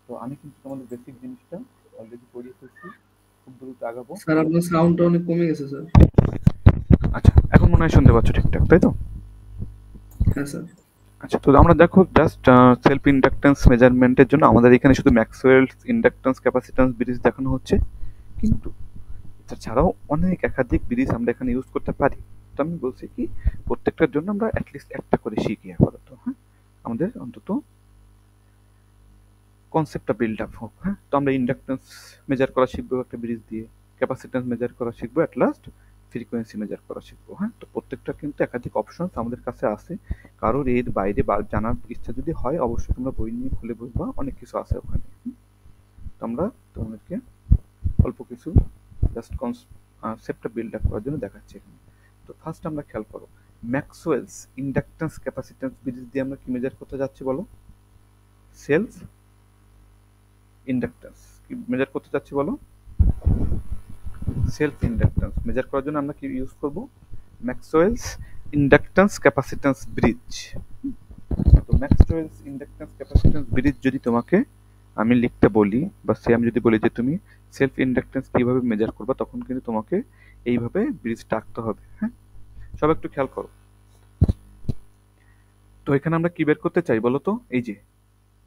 তো আমি কিন্তু তোমাদের বেসিক জিনিসটা অলরেডি পড়িয়ে ফেলছি, খুব দ্রুত আগাবো। স্যার আপনার সাউন্ডটা অনেক কমে গেছে স্যার। আচ্ছা, এখন মনে হয় শুনতে পাচ্ছ ঠিকঠাক, তাই তো? হ্যাঁ স্যার। আচ্ছা, তো আমরা দেখো জাস্ট সেলফ ইন্ডাকট্যান্স মেজারমেন্টের জন্য আমাদের এখানে শুধু ম্যাক্সওয়েলস ইন্ডাকট্যান্স ক্যাপাসিট্যান্স ব্রিজ দেখানো হচ্ছে, কিন্তু এছাড়াও অনেক একাধিক ব্রিজ আমরা এখানে ইউজ করতে পারি। তো আমি বলছি কি, প্রত্যেকটার জন্য আমরা অ্যাটলিস্ট একটা করে শিখি আপাতত। হ্যাঁ, আমাদের অন্তত কনসেপ্টটা বিল্ড আপ হোক। হ্যাঁ, তো আমরা ইন্ডাকট্যান্স মেজার করা শিখবো একটা ব্রিজ দিয়ে, ক্যাপাসিট্যান্স মেজার করা শিখবো, অ্যাট লাস্ট ফ্রিকোয়েন্সি মেজার করা শিখবো। হ্যাঁ, তো প্রত্যেকটা কিন্তু একাধিক অপশন আমাদের কাছে আছে। কারোর এর বাইরে বা জানার ইচ্ছা যদি হয়, অবশ্যই তোমরা বই নিয়ে খুলে বসবা, অনেক কিছু আছে ওখানে। তো আমরা তোমাদেরকে অল্প কিছু জাস্ট কনসেপ্টটা বিল্ড আপ করার জন্য দেখাচ্ছি এখানে। তো ফার্স্ট আমরা খেয়াল করো, ম্যাক্সওয়েলস ইন্ডাকট্যান্স ক্যাপাসিট্যান্স ব্রিজ দিয়ে আমরা কি মেজার করতে যাচ্ছি বলো? সেলফ ইন্ডাকট্যান্স কি মেজার করতে যাচ্ছি বলো? সেলফ ইন্ডাকট্যান্স মেজার করার জন্য আমরা কি ইউজ করব? Maxwell's inductance capacitance bridge. তো ম্যাক্সওয়েলস ইন্ডাকট্যান্স ক্যাপাসিট্যান্স ব্রিজ যদি তোমাকে আমি লিখতে বলি, বা সে আমি যদি বলি যে তুমি সেলফ ইন্ডাকট্যান্স কিভাবে মেজার করবা, তখন কিন্তু তোমাকে এইভাবে ব্রিজটা আঁকতে হবে। হ্যাঁ, সব একটু খেয়াল করো। তো এখানে আমরা কি বের করতে চাই বলো তো? এই যে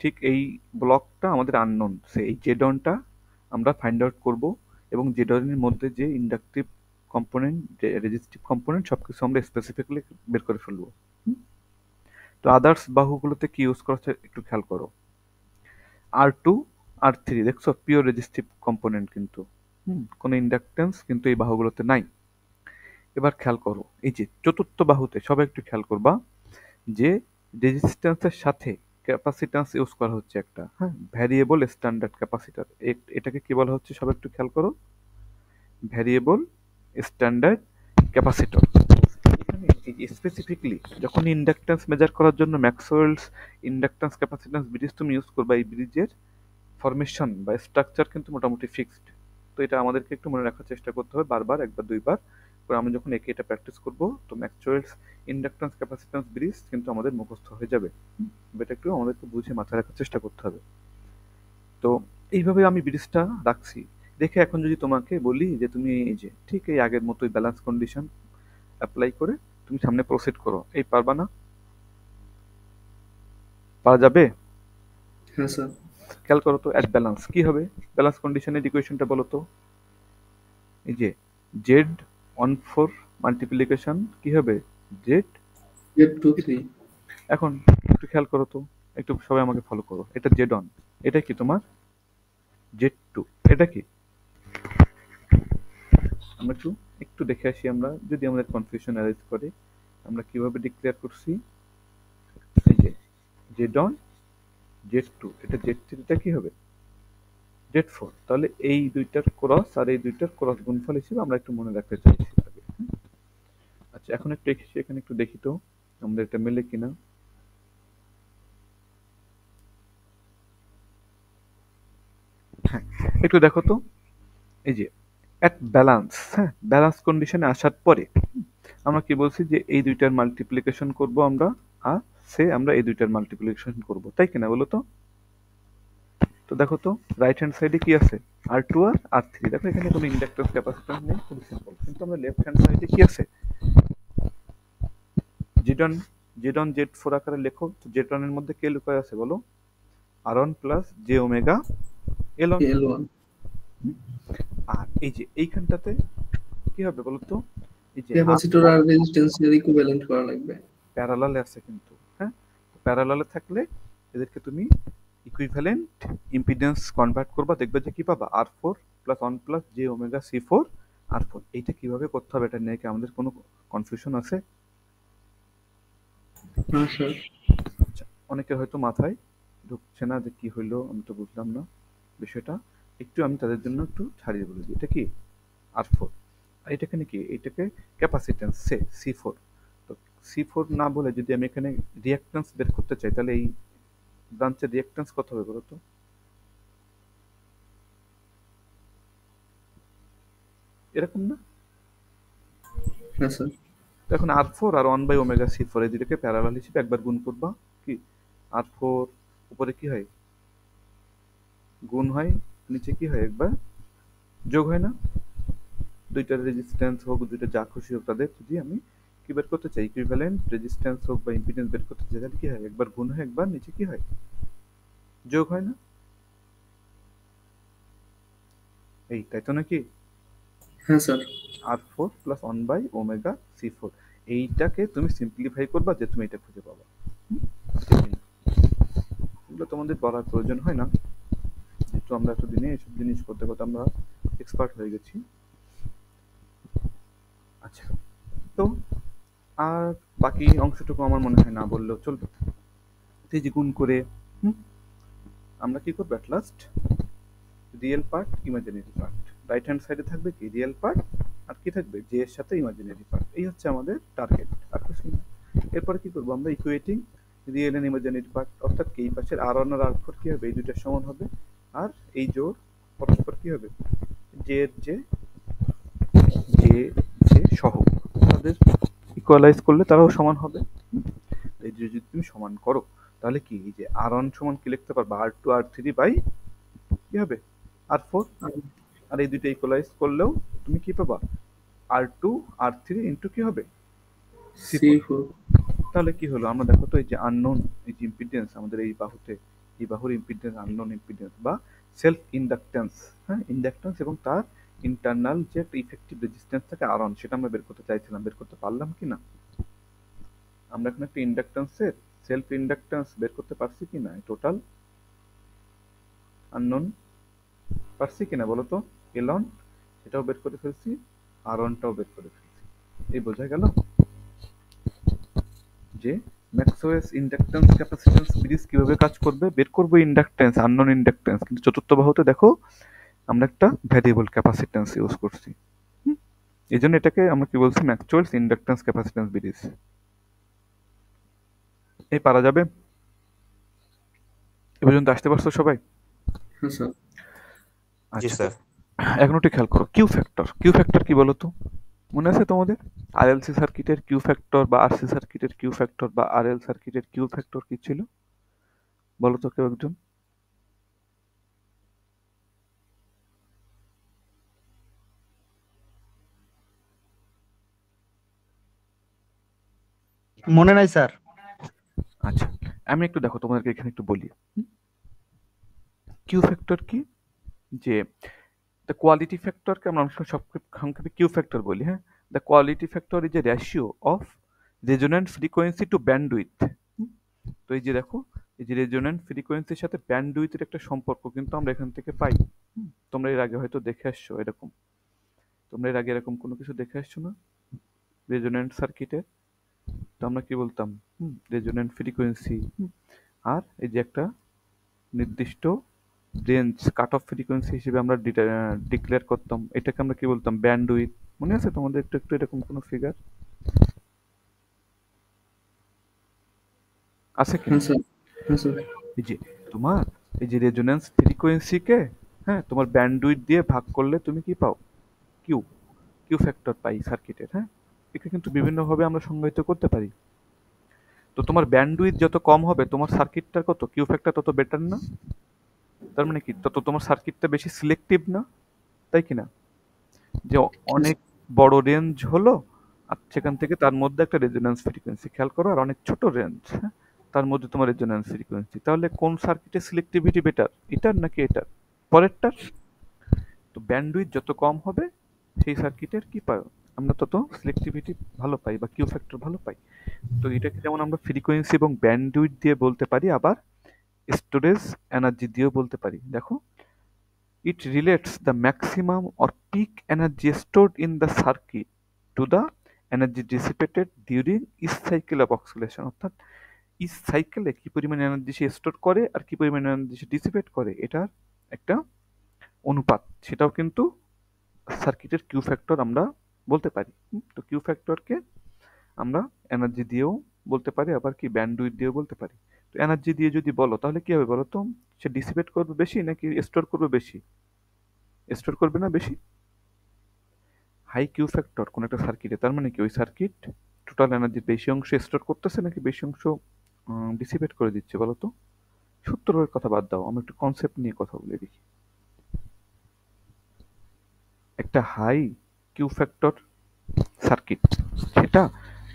ঠিক এই ব্লকটা আমাদের আননোন, সেই জেডনটা আমরা ফাইন্ড আউট করব, এবং জেডনের মধ্যে যে ইন্ডাকটিভ কম্পোনেন্ট, রেজিস্টিভ কম্পোনেন্ট, সবকিছু আমরা স্পেসিফিক্যালি বের করে ফেলবো। তো আদার্স বাহুগুলোতে কি ইউজ করা হচ্ছে একটু খেয়াল করো। R2 R3 দেখছো, পিওর রেজিস্টিভ কম্পোনেন্ট, কিন্তু কোনো ইন্ডাকটেন্স কিন্তু এই বাহুগুলোতে নাই। এবার খেয়াল করো, এই যে চতুর্থ বাহুতে সবাই একটু খেয়াল করবা যে রেজিস্ট্যান্সের সাথে ক্যাপাসিট্যান্স ইউজ করা হচ্ছে একটা, হ্যাঁ, ভ্যারিয়েবল স্ট্যান্ডার্ড ক্যাপাসিটর। এটাকে কি বলা হচ্ছে সবাই একটু খেয়াল করো, ভ্যারিয়েবল স্ট্যান্ডার্ড ক্যাপাসিটর। এখানে স্পেসিফিকলি যখন ইন্ডাকট্যান্স মেজার করার জন্য ম্যাক্সওয়েলস ইন্ডাকট্যান্স ক্যাপাসিট্যান্স ব্রিজ তুমি ইউজ করবা, এই ব্রিজের ফরমেশন বা স্ট্রাকচার কিন্তু মোটামুটি ফিক্সড। তো এটা আমাদেরকে একটু মনে রাখার চেষ্টা করতে হবে বারবার, একবার দুইবার করে আমরা যখন একে এটা প্র্যাকটিস করব, তো ম্যাক্সওয়েলস ইন্ডাকট্যান্স ক্যাপাসিট্যান্স ব্রিজ কিন্তু আমাদের মুখস্থ হয়ে যাবে। এটা একটু আমাদেরকে বুঝে মাথায় রাখার চেষ্টা করতে হবে। তো এইভাবে আমি ব্রিজটা রাখছি। দেখে এখন যদি তোমাকে বলি যে তুমি এই যে ঠিক এই আগের মতোই ব্যালেন্স কন্ডিশন অ্যাপ্লাই করে তুমি সামনে প্রসিড করো, এই পারবা না? পারা যাবে? হ্যাঁ স্যার। খেয়াল করো তো, অ্যাট ব্যালেন্স কি হবে? ব্যালেন্স কন্ডিশনের ইকুয়েশনটা বলো তো। এই যে জেড 1 4 মাল্টিপ্লিকেশন কি হবে? Z Z2 3। এখন একটু খেয়াল করো তো, একটু সবাই আমাকে ফলো করো, এটা জেড অন, এটা কি তোমার Z2, এটা কি? আমরা একটু একটু দেখে আসি, আমরা যদি আমাদের কনফিউশন অ্যারাইজ করে আমরা কিভাবে ডিক্লেয়ার করছি। এই যে জেড অন Z2, এটা Z3, এটা কি হবে? Z4। তাহলে এই দুইটার ক্রস আর এই দুইটার ক্রস গুণফল হিসেবে আমরা একটু মনে রাখতে চাইছি আগে। আচ্ছা, এখন একটু এখানে একটু দেখি তো আমাদের এটা মেলে কিনা। হ্যাঁ, একটু দেখো তো, এই যে অ্যাট ব্যালেন্স, হ্যাঁ, ব্যালেন্স কন্ডিশনে আসার পরে আমরা কি বলছি যে এই দুইটার মাল্টিপ্লিকেশন করব আমরা, আর আমরা এই দুইটার মাল্টিপ্লিকেশন করব, তাই কিনা বলো তো? তো দেখো তো রাইট হ্যান্ড সাইডে কি আছে, R2 আর R3। দেখো এখানে কোনো ইন্ডাক্ট্যান্স ক্যাপাসিট্যান্স নেই, খুব সিম্পল। কিন্তু আমরা লেফট হ্যান্ড সাইডে কি আছে, Z1, Z4 আকারে লেখো। তো Z1 এর মধ্যে কে লুকায় আছে বলো? R1 plus J omega L1। L1 আর এই যে এইখানটাতে কি হবে বলো তো? এই যে ক্যাপাসিটর আর রেজিস্ট্যান্সের ইকুইভ্যালেন্ট করা লাগবে। প্যারালালে আছে কিন্তু, হ্যাঁ। প্যারালালে থাকলে এদেরকে তুমি ইকুইভ্যালেন্ট ইম্পিডেন্স কনভার্ট করবা, দেখবে যে কি পাবা, R4 plus 1 plus J omega C4 R4। এইটা কিভাবে করতে হবে এটা নিয়ে কি আমাদের কোনো কনফিউশন আছে? হ্যাঁ স্যার। আচ্ছা, অনেকের হয়তো মাথায় ঢুকছে না যে কি হইলো, আমি তো বুঝলাম না বিষয়টা। একটু আমি তাদের জন্য একটু ছাড়িয়ে বলে দিই। এটা কি R4, আর এটাকে কি, এটাকে ক্যাপাসিট্যান্স C4। তো C4 না বলে যদি আমি এখানে রিঅ্যাক্ট্যান্স বের করতে চাই, তাহলে এই ব্রাঞ্চের রিঅ্যাক্ট্যান্স কত হবে বলো তো? এরকম না? হ্যাঁ স্যার। এখন R4 R 1 by omega C4 এই দুটোকে প্যারালাল হিসেবে একবার গুণ করবা। কি R4 উপরে কি হয়, গুণ হয়, নিচে কি হয়, একবার যোগ হয় না? দুইটার রেজিস্ট্যান্স হোক, দুইটা যা খুশি হোক, তাদের যদি আমি কি বের করতে চাই, ইকুইভ্যালেন্ট রেজিস্ট্যান্স হোক বা ইম্পিডেন্স বের করতে চাই, তাহলে কি হয়, একবার গুণ হয়, একবার নিচে কি হয়, যোগ হয় না? এই তাই তো নাকি? হ্যাঁ sir. R4 plus 1 by omega C4, এইটাকে তুমি সিম্পলিফাই করবা যে তুমি এটা খুঁজে পাবা। এগুলো তোমাদের পড়ার প্রয়োজন হয় না, যেহেতু আমরা এতদিনে এসব জিনিস করতে করতে আমরা এক্সপার্ট হয়ে গেছি। আচ্ছা, তো আর বাকি অংশটুকু আমার মনে হয় না বললেও চলবে। এই যে গুণ করে আমরা কি করবো, at last real part imaginary part, right hand সাইডে থাকবে কি রিয়েল পার্ট, আর কি থাকবে জে এর সাথে ইমাজিনারি পার্ট। এই হচ্ছে আমাদের টার্গেট, আর কিছু না। এরপরে কি করবো আমরা, equating real and imaginary part, অর্থাৎ কি এই পাশের R1 আর R4 কি হবে, এই দুইটার সমান হবে, আর এই জোড় পরস্পর কি হবে, জে এর জে সহ তাদের ইকুয়ালাইজ করলে তারাও সমান হবে। এই যদি তুমি সমান করো, তাহলে কি এই যে R1 সমান কি লিখতে পারবা, R2 R3 বাই কি হবে, R4। আর এই দুইটা ইকুয়ালাইজ করলেও তুমি কি পাবা, R2 R3 ইন্টু কি হবে, C4। তাহলে কি হলো, আমরা দেখো তো এই যে আননোন, এই যে ইম্পিডেন্স আমাদের এই বাহুতে, এই বাহুর ইম্পিডেন্স আননোন ইম্পিডেন্স বা সেলফ ইন্ডাকটেন্স, হ্যাঁ ইন্ডাকটেন্স, এবং তার ইন্টারনাল যে একটা ইফেক্টিভ রেজিস্ট্যান্স থাকে R1, সেটা আমরা বের করতে চাইছিলাম, বের করতে পারলাম কি না? আমরা এখানে একটা ইন্ডাকটেন্সের সেলফ ইন্ডাকটেন্স বের করতে পারছি কি না, টোটাল আননোন পারছি কিনা বলো তো? L1 সেটাও বের করে ফেলছি, R1টাও বের করে ফেলছি। এই বোঝা গেল যে ম্যাক্সওয়েলস ইন্ডাকট্যান্স ক্যাপাসিট্যান্স সিরিজ কিভাবে কাজ করবে। বের করবো ইন্ডাকট্যান্স, আননোন ইন্ডাকট্যান্স, কিন্তু চতুর্থ বাহুতে দেখো আমরা একটা ভ্যারিয়েবল ক্যাপাসিট্যান্স ইউজ করছি। এই জন্য এটাকে আমরা কি বলছি, ম্যাক্সওয়েলস ইন্ডাকট্যান্স ক্যাপাসিট্যান্স সিরিজ। এই পারা যাবে? এ পর্যন্ত আসতে পারছো সবাই? হ্যাঁ স্যার। আচ্ছা, এখন একটু খেয়াল করো, কিউ ফ্যাক্টর। কিউ ফ্যাক্টর কি বলো তো? মনে আছে তোমাদের আরএলসি সার্কিটের কিউ ফ্যাক্টর বা আরসি সার্কিটের কিউ ফ্যাক্টর বা আরএল সার্কিটের কিউ ফ্যাক্টর কি ছিল বলো তো কেউ একজন? মনে নাই স্যার। আচ্ছা, আমি একটু দেখো তোমাদেরকে এখানে একটু বলি। কিউ ফ্যাক্টর কি, যে দ্য কোয়ালিটি ফ্যাক্টরকে আমরা অনেক সময় সংক্ষেপে কিউ ফ্যাক্টর বলি, হ্যাঁ। The quality factor is a ratio of resonant frequency to bandwidth. তো এই যে দেখো, এই যে রেজোন্যান্ট ফ্রিকোয়েন্সির সাথে ব্যান্ডউইথের একটা সম্পর্ক কিন্তু আমরা এখান থেকে পাই। তোমরা এর আগে হয়তো দেখে আসছো এরকম, তোমরা এর আগে এরকম কোনো কিছু দেখে আসছো না রেজোন্যান্ট সার্কিটে? তো আমরা কি বলতাম, রেজোন্যান্ট ফ্রিকোয়েন্সি, আর এই যে একটা নির্দিষ্ট রেঞ্জ কাট অফ ফ্রিকোয়েন্সি হিসেবে আমরা ডিক্লেয়ার করতাম, এটাকে আমরা কি বলতাম, ব্যান্ডউইথ। মনে আছে তোমাদের একটু একটু এরকম কোনো ফিগার আছে কি? হ্যাঁ স্যার। হ্যাঁ স্যার। এই যে তোমার এই যে রেজোন্যান্স ফ্রিকোয়েন্সিকে, হ্যাঁ, তোমার ব্যান্ডউইথ দিয়ে ভাগ করলে তুমি কি পাও, কিউ কিউ ফ্যাক্টর পাই সার্কিটের, হ্যাঁ। একে কিন্তু বিভিন্নভাবে আমরা সংজ্ঞায়িত করতে পারি। তো তোমার ব্যান্ডউইথ যত কম হবে তোমার সার্কিটটার কত কিউ ফ্যাক্টর তত বেটার না? তার মানে কি তত তোমার সার্কিটটা বেশি সিলেক্টিভ না, তাই কি না? যে অনেক বড় রেঞ্জ হলো আর সেখান থেকে তার মধ্যে একটা রেজোন্যান্স ফ্রিকোয়েন্সি খেয়াল করো, আর অনেক ছোট রেঞ্জ, হ্যাঁ, তার মধ্যে তোমার রেজোন্যান্স ফ্রিকোয়েন্সি। তাহলে কোন সার্কিটের সিলেক্টিভিটি বেটার, এটার নাকি এটার পরেরটার? তো ব্যান্ডউইথ যত কম হবে সেই সার্কিটের কি পাই আমরা তত সিলেক্টিভিটি ভালো পাই বা কিউ ফ্যাক্টর ভালো পাই। তো এটাকে যেমন আমরা ফ্রিকোয়েন্সি এবং ব্যান্ডউইথ দিয়ে বলতে পারি, আবার স্টোরেজ এনার্জি দিয়েও বলতে পারি। দেখো, it relates the maximum or peak energy stored in the circuit to the energy dissipated during each cycle of oscillation, অর্থাৎ each সাইকেলে কি পরিমাণ এনার্জি সে স্টোর করে আর কি পরিমাণ এনার্জি সে ডিসিপেট করে এটার একটা অনুপাত, সেটাও কিন্তু সার্কিটের কিউ ফ্যাক্টর আমরা বলতে পারি। তো কিউ ফ্যাক্টরকে আমরা এনার্জি দিয়েও বলতে পারি, আবার কি ব্যান্ডউইথ দিয়েও বলতে পারি। তো এনার্জি দিয়ে যদি বলো তাহলে কি হবে বলো তো, সে ডিসিপেট করবে বেশি নাকি স্টোর করবে বেশি? স্টোর করবে না বেশি? হাই কিউ ফ্যাক্টর কোন একটা সার্কিটে, তার মানে কি ওই সার্কিট টোটাল এনার্জির বেশি অংশ স্টোর করতেছে নাকি বেশি অংশ ডিসিপেট করে দিচ্ছে বলো তো? সূত্রের কথা বাদ দাও, আমরা একটু কনসেপ্ট নিয়ে কথা বলে দেখি। একটা হাই কিউ ফ্যাক্টর সার্কিট, সেটা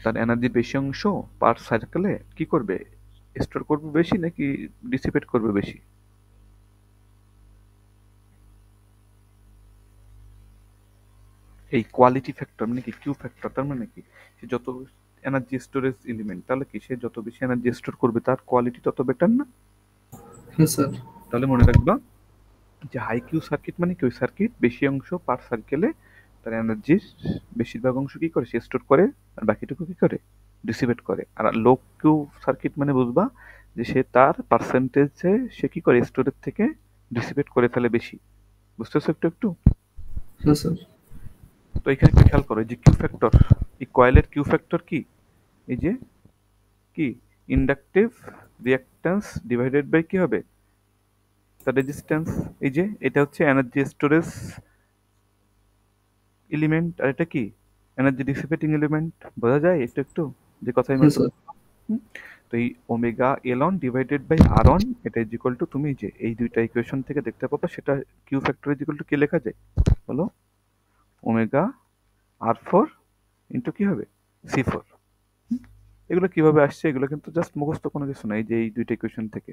তার এনার্জির বেশি অংশ পার সার্কেলে কি করবে, স্টোর করবে বেশি নাকি ডিসিপেট করবে বেশি? এই কোয়ালিটি ফ্যাক্টর মানে কি কিউ ফ্যাক্টর, তার মানে কি সে যত এনার্জি স্টোরেজ এলিমেন্ট, তাহলে কি সে যত বেশি এনার্জি স্টোর করবে তার কোয়ালিটি তত বেটার না? হ্যাঁ স্যার। তাহলে মনে রাখবা যে হাই কিউ সার্কিট মানে কি ওই সার্কিট বেশি অংশ পার সার্কেলে তার এনার্জির বেশিরভাগ অংশ কি করে সে স্টোর করে আর বাকিটুকু কি করে ডিসিপেট করে। আর লো কিউ সার্কিট মানে বুঝবা যে সে তার পার্সেন্টেজে সে কি করে স্টোরেজ থেকে ডিসিপেট করে ফেলে বেশি। বুঝতেছো একটু একটু? হ্যাঁ স্যার। তো এখানে একটু খেয়াল করো, এই যে কিউ ফ্যাক্টর, এই কয়েলের কিউ ফ্যাক্টর কি, এই যে কি ইন্ডাকটিভ রিঅ্যাক্ট্যান্স ডিভাইডেড বাই কি হবে তার রেজিস্ট্যান্স। এই যে এটা হচ্ছে এনার্জি স্টোরেজ এলিমেন্ট আর এটা কি এনার্জি ডিসিপেটিং এলিমেন্ট। বোঝা যায় একটু একটু যে কথাই হ্যাঁ মাত্র? স্যার। হুম? তো এই omega L one divided by R one এটা ইজ ইকুয়াল টু, তুমি যে এই দুইটা ইকুয়েশন থেকে দেখতে পাবো সেটা Q factor is equal to কি লেখা যায় বলো? ওমেগা আর ফোর ইন্টু কি হবে সি ফোর। এগুলো কিভাবে আসছে এগুলো কিন্তু জাস্ট মুখস্থ কোনো কিছু না, এই যে এই দুইটা ইকুয়েশন থেকে।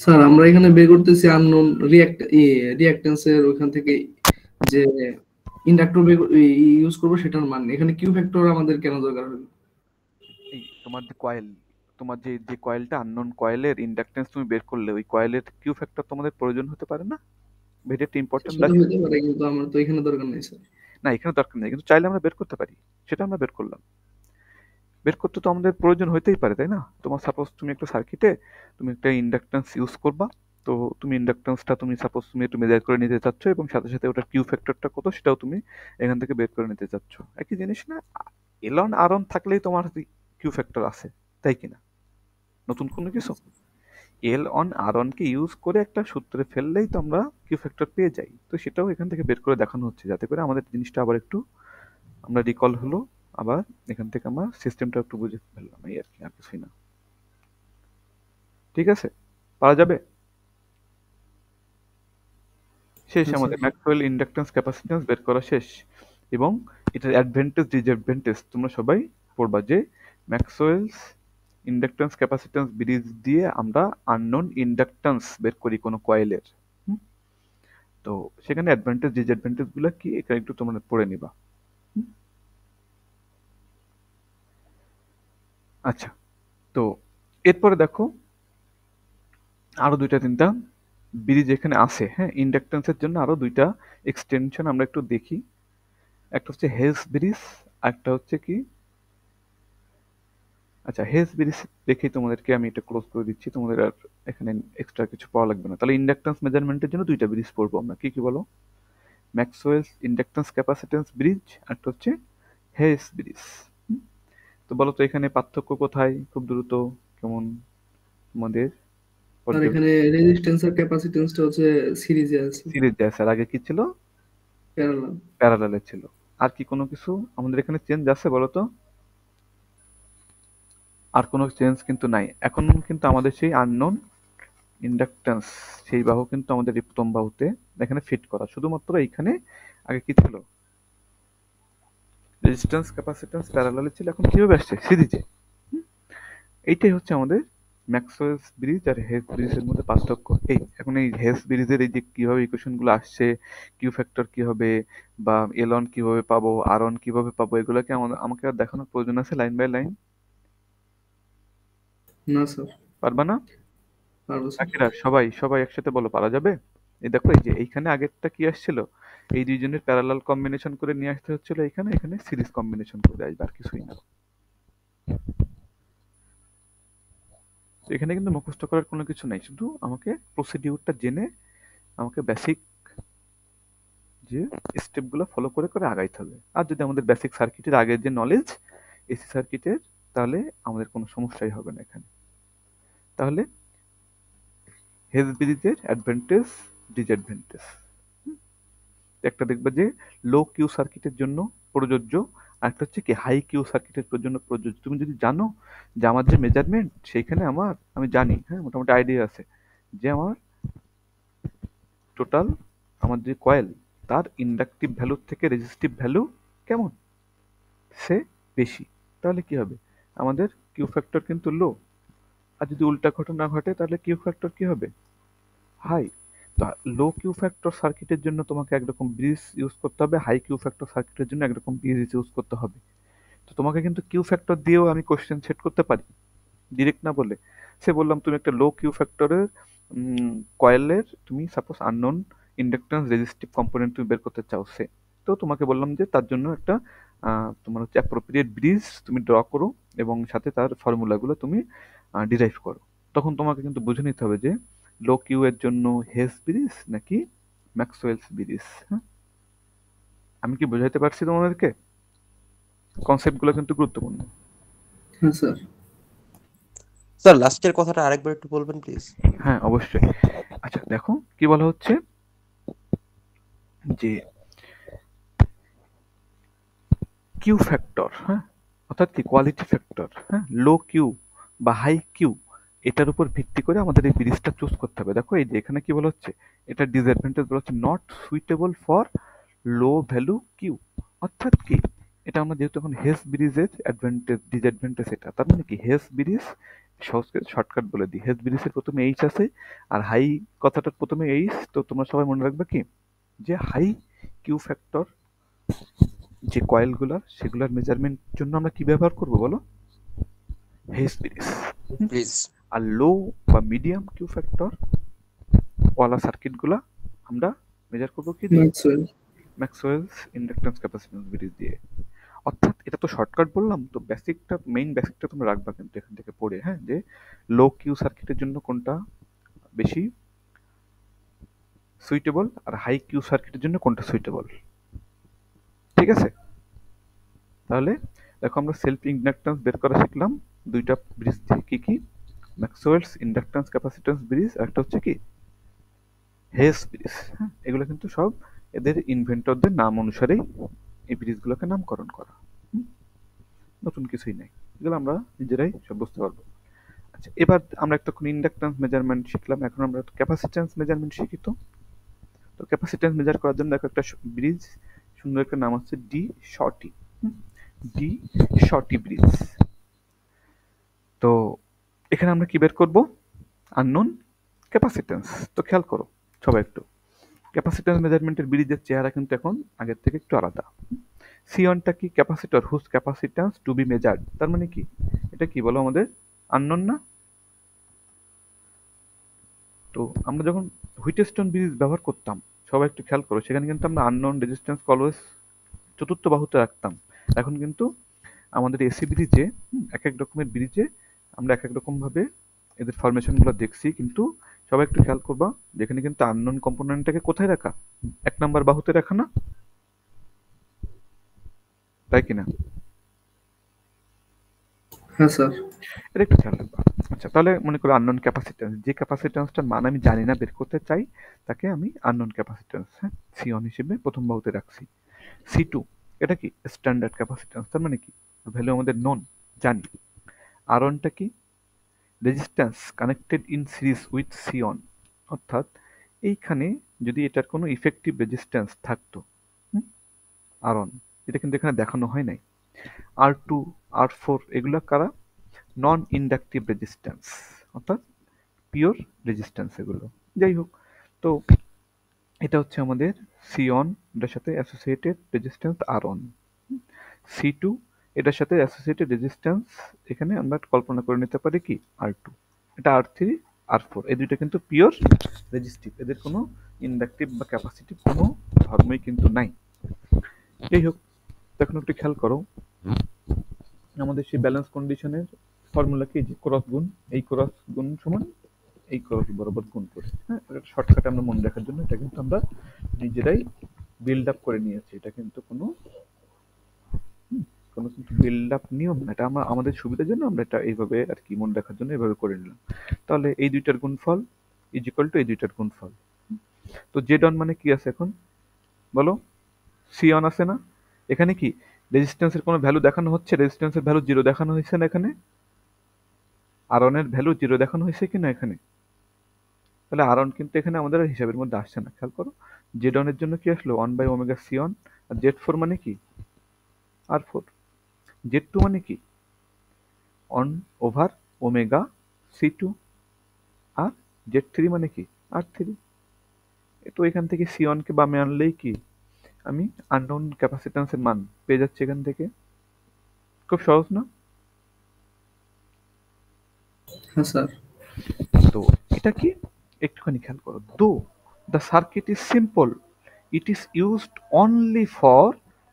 স্যার আমরা এখানে বের করতেছি আননোন রিঅ্যাক্ট্যান্স এর ওখান থেকে যে ইন্ডাক্টর ইউজ করবো সেটার মান, এখানে কিউ ফ্যাক্টর আমাদের কেন দরকার হলো? এই তোমার যে কয়েল, তোমার যে যে কয়েলটা আননোন কয়েলের ইন্ডাকটেন্স তুমি বের করলে ওই কয়েলের কিউ ফ্যাক্টর তোমাদের প্রয়োজন হতে পারে না? ভেরি একটা ইম্পর্টেন্ট সেটা লাগছে। হতে পারে কিন্তু আমার তো এখানে দরকার নেই স্যার। না এখানে দরকার নেই, কিন্তু চাইলে আমরা বের করতে পারি, সেটা আমরা বের করলাম। বের করতে তো আমাদের প্রয়োজন হইতেই পারে তাই না? তোমার সাপোজ তুমি একটা সার্কিটে তুমি একটা ইন্ডাকটেন্স ইউজ করবা, তো তুমি ইন্ডাকটেন্সটা তুমি সাপোজ তুমি একটু মেজার করে নিতে চাচ্ছ এবং সাথে সাথে ওটার কিউ ফ্যাক্টরটা কত সেটাও তুমি এখান থেকে বের করে নিতে চাচ্ছ। একই জিনিস না? এলন আর অন থাকলেই তোমার কিউ ফ্যাক্টর আছে, তাই কিনা? নতুন কোনো কিছু? এল অন আর অন কে ইউজ করে একটা সূত্রে ফেললেই তো আমরা কিউ ফ্যাক্টর পেয়ে যাই। তো সেটাও এখান থেকে বের করে দেখানো হচ্ছে যাতে করে আমাদের জিনিসটা আবার একটু আমরা রিকল হলো, আবার এখান থেকে আমরা সিস্টেমটা একটু বুঝে ফেললাম, এই আর কি, আর কিছুই না। ঠিক আছে, পারা যাবে? শেষ, হ্যাঁ আমাদের স্যার। ম্যাক্সওয়েল ইন্ডাকট্যান্স ক্যাপাসিট্যান্স বের করা শেষ। এবং এটার অ্যাডভান্টেজ ডিসঅ্যাডভান্টেজ তোমরা সবাই পড়বা যে ম্যাক্সওয়েলস ইন্ডাকট্যান্স ক্যাপাসিট্যান্স ব্রিজ দিয়ে আমরা আননোন ইন্ডাকট্যান্স বের করি কোনো কয়েলের। তো সেখানে অ্যাডভান্টেজ ডিসঅ্যাডভান্টেজ গুলো কি এখানে একটু তোমরা পড়ে নিবা। হুম? আচ্ছা, তো এরপরে দেখো আরো দুইটা তিনটা ব্রিজ এখানে আছে, হ্যাঁ, ইন্ডাকট্যান্সের জন্য আরো দুইটা এক্সটেনশন আমরা একটু দেখি। একটা হচ্ছে হেজ ব্রিজ, একটা হচ্ছে কি, আচ্ছা হেজ ব্রিজ দেখেই তোমাদেরকে আমি এটা ক্লোজ করে দিচ্ছি, তোমাদের আর এখানে এক্সট্রা কিছু পাওয়া লাগবে না। তাহলে ইন্ডাকট্যান্স মেজারমেন্টের জন্য দুইটা ব্রিজ পড়বো আমরা, কি কি বলো? ম্যাক্সওয়েলস ইন্ডাকট্যান্স ক্যাপাসিট্যান্স ব্রিজ, একটা হচ্ছে হেজ ব্রিজ। তো বলো তো এখানে পার্থক্য কোথায়, খুব দ্রুত কেমন তোমাদের আর এখানে রেজিস্ট্যান্স আর ক্যাপাসিট্যান্সটা হচ্ছে সিরিজে আছে, সিরিজ আছে, আর আগে কি ছিল? প্যারালাল। প্যারালালে ছিল। আর কি কোনো কিছু আমাদের এখানে চেঞ্জ আছে বলো তো? আর কোনো চেঞ্জ কিন্তু নাই। এখন কিন্তু আমাদের সেই আননোন ইন্ডাকট্যান্স সেই বাহু কিন্তু আমাদের এই প্রথম বাহুতে এখানে ফিট করা। শুধুমাত্র এইখানে আগে কি ছিল? রেজিস্ট্যান্স ক্যাপাসিট্যান্স প্যারালালে ছিল, এখন কিভাবে আসছে? সিরিজে। এইটাই হচ্ছে আমাদের ম্যাক্সওয়েলস ব্রিজ আর হেস ব্রিজের মধ্যে পার্থক্য। এখন এই হেস ব্রিজের এই যে কিভাবে ইকুয়েশন গুলো আসছে, কিউ ফ্যাক্টর কি হবে, বা এল অন কিভাবে পাবো, আর অন কিভাবে পাবো, এগুলোকে আমাকে আর দেখানোর প্রয়োজন আছে লাইন বাই লাইন? না স্যার, পারবা না? পারবো স্যার। বাকিরা সবাই সবাই একসাথে বলো, পারা যাবে? এই দেখো, এই যে এইখানে আগেরটা কি আসছিল, এই দুইজনের প্যারালাল কম্বিনেশন করে নিয়ে আসতে হচ্ছিল, এখানে এখানে সিরিজ কম্বিনেশন করে আসবে, আর কিছুই না। তো এখানে কিন্তু মুখস্থ করার কোনো কিছু নাই, শুধু আমাকে প্রসিডিউরটা জেনে আমাকে বেসিক যে স্টেপগুলো ফলো করে করে আগাইতে হবে। আর যদি আমাদের বেসিক সার্কিটের আগের যে নলেজ এসি সার্কিটের, তাহলে আমাদের কোনো সমস্যাই হবে না এখানে। তাহলে হেজ ব্রিজের অ্যাডভান্টেজ, ডিসঅ্যাডভান্টেজ একটা দেখবে যে লো কিউ সার্কিটের জন্য প্রযোজ্য, আর একটা হচ্ছে কি হাই কিউ সার্কিটের জন্য প্রযোজ্য। তুমি যদি জানো যে আমার যে মেজারমেন্ট সেইখানে আমি জানি, হ্যাঁ, মোটামুটি আইডিয়া আছে যে আমার টোটাল আমার যে কয়েল তার ইন্ডাকটিভ ভ্যালুর থেকে রেজিস্টিভ ভ্যালু কেমন, সে বেশি, তাহলে কি হবে? আমাদের কিউ ফ্যাক্টর কিন্তু লো। আর যদি উল্টা ঘটনা ঘটে তাহলে কিউ ফ্যাক্টর কি হবে? হাই। তো লো কিউ ফ্যাক্টর সার্কিটের জন্য তোমাকে একরকম ব্রিজ ইউজ করতে হবে, হাই কিউ ফ্যাক্টর সার্কিটের জন্য একরকম ব্রিজ ইউজ করতে হবে। তো তোমাকে কিন্তু কিউ ফ্যাক্টর দিয়েও আমি কোশ্চেন সেট করতে পারি, ডিরেক্ট না বলে। সে বললাম তুমি একটা লো কিউ ফ্যাক্টরের কয়েলের তুমি suppose unknown inductance resistive component তুমি বের করতে চাও, সে তো তোমাকে বললাম যে তার জন্য একটা তোমার হচ্ছে অ্যাপ্রোপ্রিয়েট ব্রিজ তুমি ড্র করো এবং সাথে তার ফর্মুলাগুলো তুমি ডিরাইভ করো। তখন তোমাকে কিন্তু বুঝে নিতে হবে যে লো কিউ এর জন্য হেস ব্রিজ নাকি ম্যাক্সওয়েলস ব্রিজ। হ্যাঁ, আমি কি বোঝাইতে পারছি তোমাদেরকে? কনসেপ্টগুলো কিন্তু গুরুত্বপূর্ণ। হ্যাঁ স্যার। স্যার লাস্টের কথাটা আরেকবার একটু বলবেন প্লিজ। হ্যাঁ, অবশ্যই। আচ্ছা দেখো কি বলা হচ্ছে যে কিউ ফ্যাক্টর, হ্যাঁ, অর্থাৎ কি কোয়ালিটি ফ্যাক্টর, হ্যাঁ, লো কিউ বা হাই কিউ, এটার উপর ভিত্তি করে আমাদের এই ব্রিজটা চুজ করতে হবে। দেখো এই যে এখানে কি বলা হচ্ছে, এটা ডিসঅ্যাডভান্টেজ বলা হচ্ছে not suitable for low value Q. অর্থাৎ কি, এটা আমরা যেহেতু এখন হেস ব্রিজের অ্যাডভান্টেজ ডিসঅ্যাডভান্টেজ, এটা তার মানে কি হেস ব্রিজ, সহজকে শর্টকাট বলে দিই, হেস ব্রিজের প্রথমে এইচ আছে আর হাই কথাটার প্রথমে এইচ। তো তোমরা সবাই মনে রাখবে কি, যে হাই কিউ ফ্যাক্টর যে কয়েলগুলো সেগুলোর মেজারমেন্ট জন্য আমরা কি ব্যবহার করব বলো? Hay's bridge. প্লিজ। আর লো বা মিডিয়াম কিউ ফ্যাক্টর ওয়ালা সার্কিটগুলো আমরা মেজার করবো কি দিয়ে? Maxwell. Maxwell's inductance capacitance bridge দিয়ে। অর্থাৎ এটা তো শর্টকাট বললাম, তো বেসিকটা মেইন বেসিকটা তোমরা রাখবা কিন্তু এখান থেকে পড়ে, হ্যাঁ, যে লো কিউ সার্কিটের জন্য কোনটা বেশি সুইটেবল আর হাই কিউ সার্কিটের জন্য কোনটা সুইটেবল। ঠিক আছে? তাহলে দেখো আমরা সেলফ ইন্ডাকট্যান্স বের করা শিখলাম দুইটা ব্রিজ দিয়ে, কি কি? ম্যাক্সওয়েলস ইন্ডাকট্যান্স ক্যাপাসিট্যান্স ব্রিজ, আর একটা হচ্ছে কি হেস ব্রিজ। হ্যাঁ, এগুলো কিন্তু সব এদের ইনভেন্টরদের নাম অনুসারেই এই ব্রিজগুলোকে নামকরণ করা। নতুন কিছুই নাই, এগুলো আমরা নিজেরাই সব বুঝতে পারবো। আচ্ছা, এবার আমরা একটা ইন্ডাকট্যান্স মেজারমেন্ট শিখলাম, এখন আমরা ক্যাপাসিট্যান্স মেজারমেন্ট শিখি। তো ক্যাপাসিট্যান্স মেজার করার জন্য দেখো একটা ব্রিজ সুন্দর একটা নাম হচ্ছে De Sauty. De Sauty bridge. তো এখানে আমরা কি বের করব? Unknown capacitance. তো খেয়াল করো সবাই একটু, ক্যাপাসিট্যান্স মেজারমেন্টের ব্রিজের চেহারা কিন্তু এখন আগের থেকে একটু আলাদা। C1টা কি? Capacitor whose capacitance to be measured. তার মানে কি, এটা কি বলো আমাদের আননোন না? তো আমরা যখন হুইটস্টোন ব্রিজ ব্যবহার করতাম, সবাই একটু খেয়াল করো, সেখানে কিন্তু আমরা আননোন রেজিস্ট্যান্স অলওয়েজ চতুর্থ বাহুতে রাখতাম। এখন কিন্তু আমাদের এসি ব্রিজে এক এক রকমের ব্রিজে আমরা এক এক রকম ভাবে এদের ফরমেশনগুলো দেখছি, কিন্তু সবাই একটু খেয়াল করবা যেখানে কিন্তু আননোন কম্পোনেন্টটাকে কোথায় রাখা? এক নাম্বার বাহুতে রাখা না? তাই কিনা? হ্যাঁ স্যার। এটা একটু খেয়াল রাখবা। আচ্ছা, তাহলে মনে করো আননোন ক্যাপাসিট্যান্স, যে ক্যাপাসিট্যান্সটার মান আমি জানি না, বের করতে চাই, তাকে আমি আননোন ক্যাপাসিট্যান্স, হ্যাঁ, C1 হিসেবে প্রথম বাহুতে রাখছি। C2, এটা কি স্ট্যান্ডার্ড ক্যাপাসিট্যান্স, তার মানে কি ভ্যালু আমাদের নন, জানি। আর অনটা কি resistance connected in series with C one, অর্থাৎ এইখানে যদি এটার কোনো ইফেক্টিভ রেজিস্ট্যান্স থাকতো, আর অন, এটা কিন্তু এখানে দেখানো হয় নাই। R2 R4 এগুলো কারা, নন ইন্ডাকটিভ রেজিস্ট্যান্স, অর্থাৎ পিওর রেজিস্ট্যান্স এগুলো। যাই হোক, তো এটা হচ্ছে আমাদের সি অন, এটার সাথে associated resistance R on. C2 এটার সাথে অ্যাসোসিয়েটেড রেজিস্ট্যান্স এখানে আমরা কল্পনা করে নিতে পারি কি R2, এটা R3 R4, এই দুইটা কিন্তু পিওর রেজিস্টিভ, এদের কোনো ইন্ডাকটিভ বা ক্যাপাসিটিভ কোনো ধর্মই কিন্তু নাই। যাই হোক, এখন একটু খেয়াল করো, আমাদের সেই ব্যালেন্স কন্ডিশনের ফর্মুলা কি, যে ক্রস গুণ, এই ক্রস গুণ সমান এই ক্রস বরাবর গুণ করে, হ্যাঁ, এটা শর্টকাটে আমরা মনে রাখার জন্য এটা কিন্তু আমরা নিজেরাই বিল্ড আপ করে নিয়েছি, এটা কিন্তু কোনো কিন্তু বিল্ড আপ নিয়ম না, এটা আমরা আমাদের সুবিধার জন্য আমরা এটা এইভাবে আর কি মনে রাখার জন্য এইভাবে করে নিলাম। তাহলে এই দুইটার গুণফল ইজ ইকুয়াল টু এই দুইটার গুণফল। তো জেড অন মানে কি আছে এখন বলো, সি অন আছে না, এখানে কি রেজিস্ট্যান্সের কোনো ভ্যালু দেখানো হচ্ছে, রেজিস্ট্যান্সের ভ্যালু 0 দেখানো হয়েছে না এখানে, আর অনের ভ্যালু 0 দেখানো হয়েছে কিনা এখানে, তাহলে আর অন কিন্তু এখানে আমাদের হিসাবের মধ্যে আসছে না। খেয়াল করো, জেড অনের জন্য কি আসলো 1/ω সি অন, আর জেড ফোর মানে কি R4, জেড টু মানে কি 1/ω C2, আর জেড থ্রি মানে কি R3। তো এখান থেকে সি কে বামে আনলেই কি আমি আননোন ক্যাপাসিট্যান্সের মান পেয়ে যাচ্ছি এখান থেকে, খুব সহজ না? হ্যাঁ স্যার। তো এটা কি একটুখানি খেয়াল করো, দো the circuit is simple it is used only for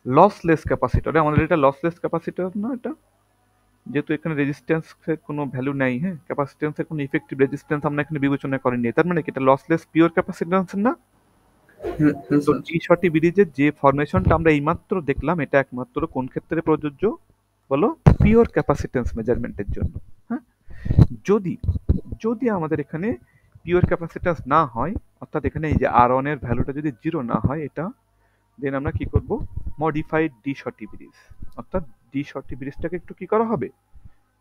lossless capacitor, আমাদের এটা লসলেস ক্যাপাসিটর না, এটা যেহেতু এখানে রেজিস্ট্যান্সের কোনো ভ্যালু নাই, হ্যাঁ, ক্যাপাসিট্যান্সের কোনো ইফেক্টিভ রেজিস্ট্যান্স আমরা এখানে বিবেচনা করিনি, তার মানে কি এটা লসলেস পিওর ক্যাপাসিট্যান্স না। হ্যাঁ হ্যাঁ তো স্যার। টি শর্টি ব্রিজের যে ফরমেশনটা আমরা এইমাত্র দেখলাম, এটা একমাত্র কোন ক্ষেত্রে প্রযোজ্য বলো, পিওর ক্যাপাসিট্যান্স মেজারমেন্টের জন্য। হ্যাঁ, যদি যদি আমাদের এখানে পিওর ক্যাপাসিট্যান্স না হয়, অর্থাৎ এখানে এই যে আর অন এর ভ্যালুটা যদি 0 না হয়, এটা দেন আমরা কি করব, মডিফাইড ডি শর্টি ব্রিজ, অর্থাৎ ডি শর্টি ব্রিজটাকে একটু কি করা হবে,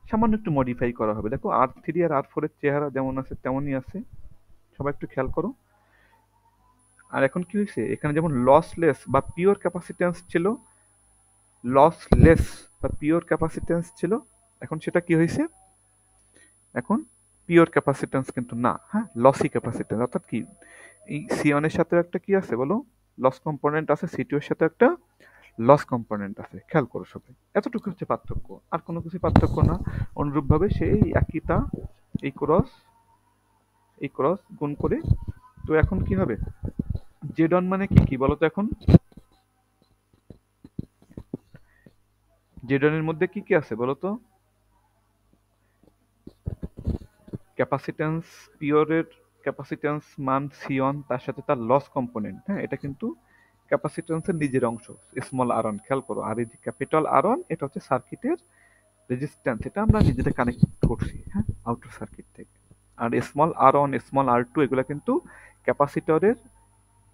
সামান্য একটু মডিফাই করা হবে। দেখো R3 আর R4 এর চেহারা যেমন আছে তেমনই আছে, সবাই একটু খেয়াল করো। আর এখন কি হয়েছে, এখানে যেমন লসলেস বা পিওর ক্যাপাসিট্যান্স ছিল, লসলেস বা পিওর ক্যাপাসিট্যান্স ছিল, এখন সেটা কি হয়েছে, এখন পিওর ক্যাপাসিট্যান্স কিন্তু না, হ্যাঁ, লসি ক্যাপাসিট্যান্স। অর্থাৎ কি এই C1 এর সাথে একটা কি আছে বলো, লস কম্পোনেন্ট আছে, C2 এর সাথে একটা লস কম্পোনেন্ট আছে। খেয়াল করো সবাই, এতটুকু হচ্ছে পার্থক্য, আর কোনো কিছু পার্থক্য না। অনুরূপভাবে সেই একইটা এই ক্রস গুণ করে, তো এখন কি হবে, জেড অন মানে কি কি বলতো, এখন জেড অন এর মধ্যে কি কি আছে বলতো, ক্যাপাসিট্যান্স, পিওরের ক্যাপাসিট্যান্স মান C1 তার সাথে তার লস কম্পোনেন্ট, হ্যাঁ, এটা কিন্তু ক্যাপাসিট্যান্সের নিজের অংশ স্মল আর অন। খেয়াল করো, আর এই যে ক্যাপিটাল আর অন এটা হচ্ছে সার্কিটের রেজিস্ট্যান্স, এটা আমরা নিজেদের কানেক্ট করছি, হ্যাঁ, আউটার সার্কিট থেকে। আর small r one, small r two এগুলো কিন্তু ক্যাপাসিটরের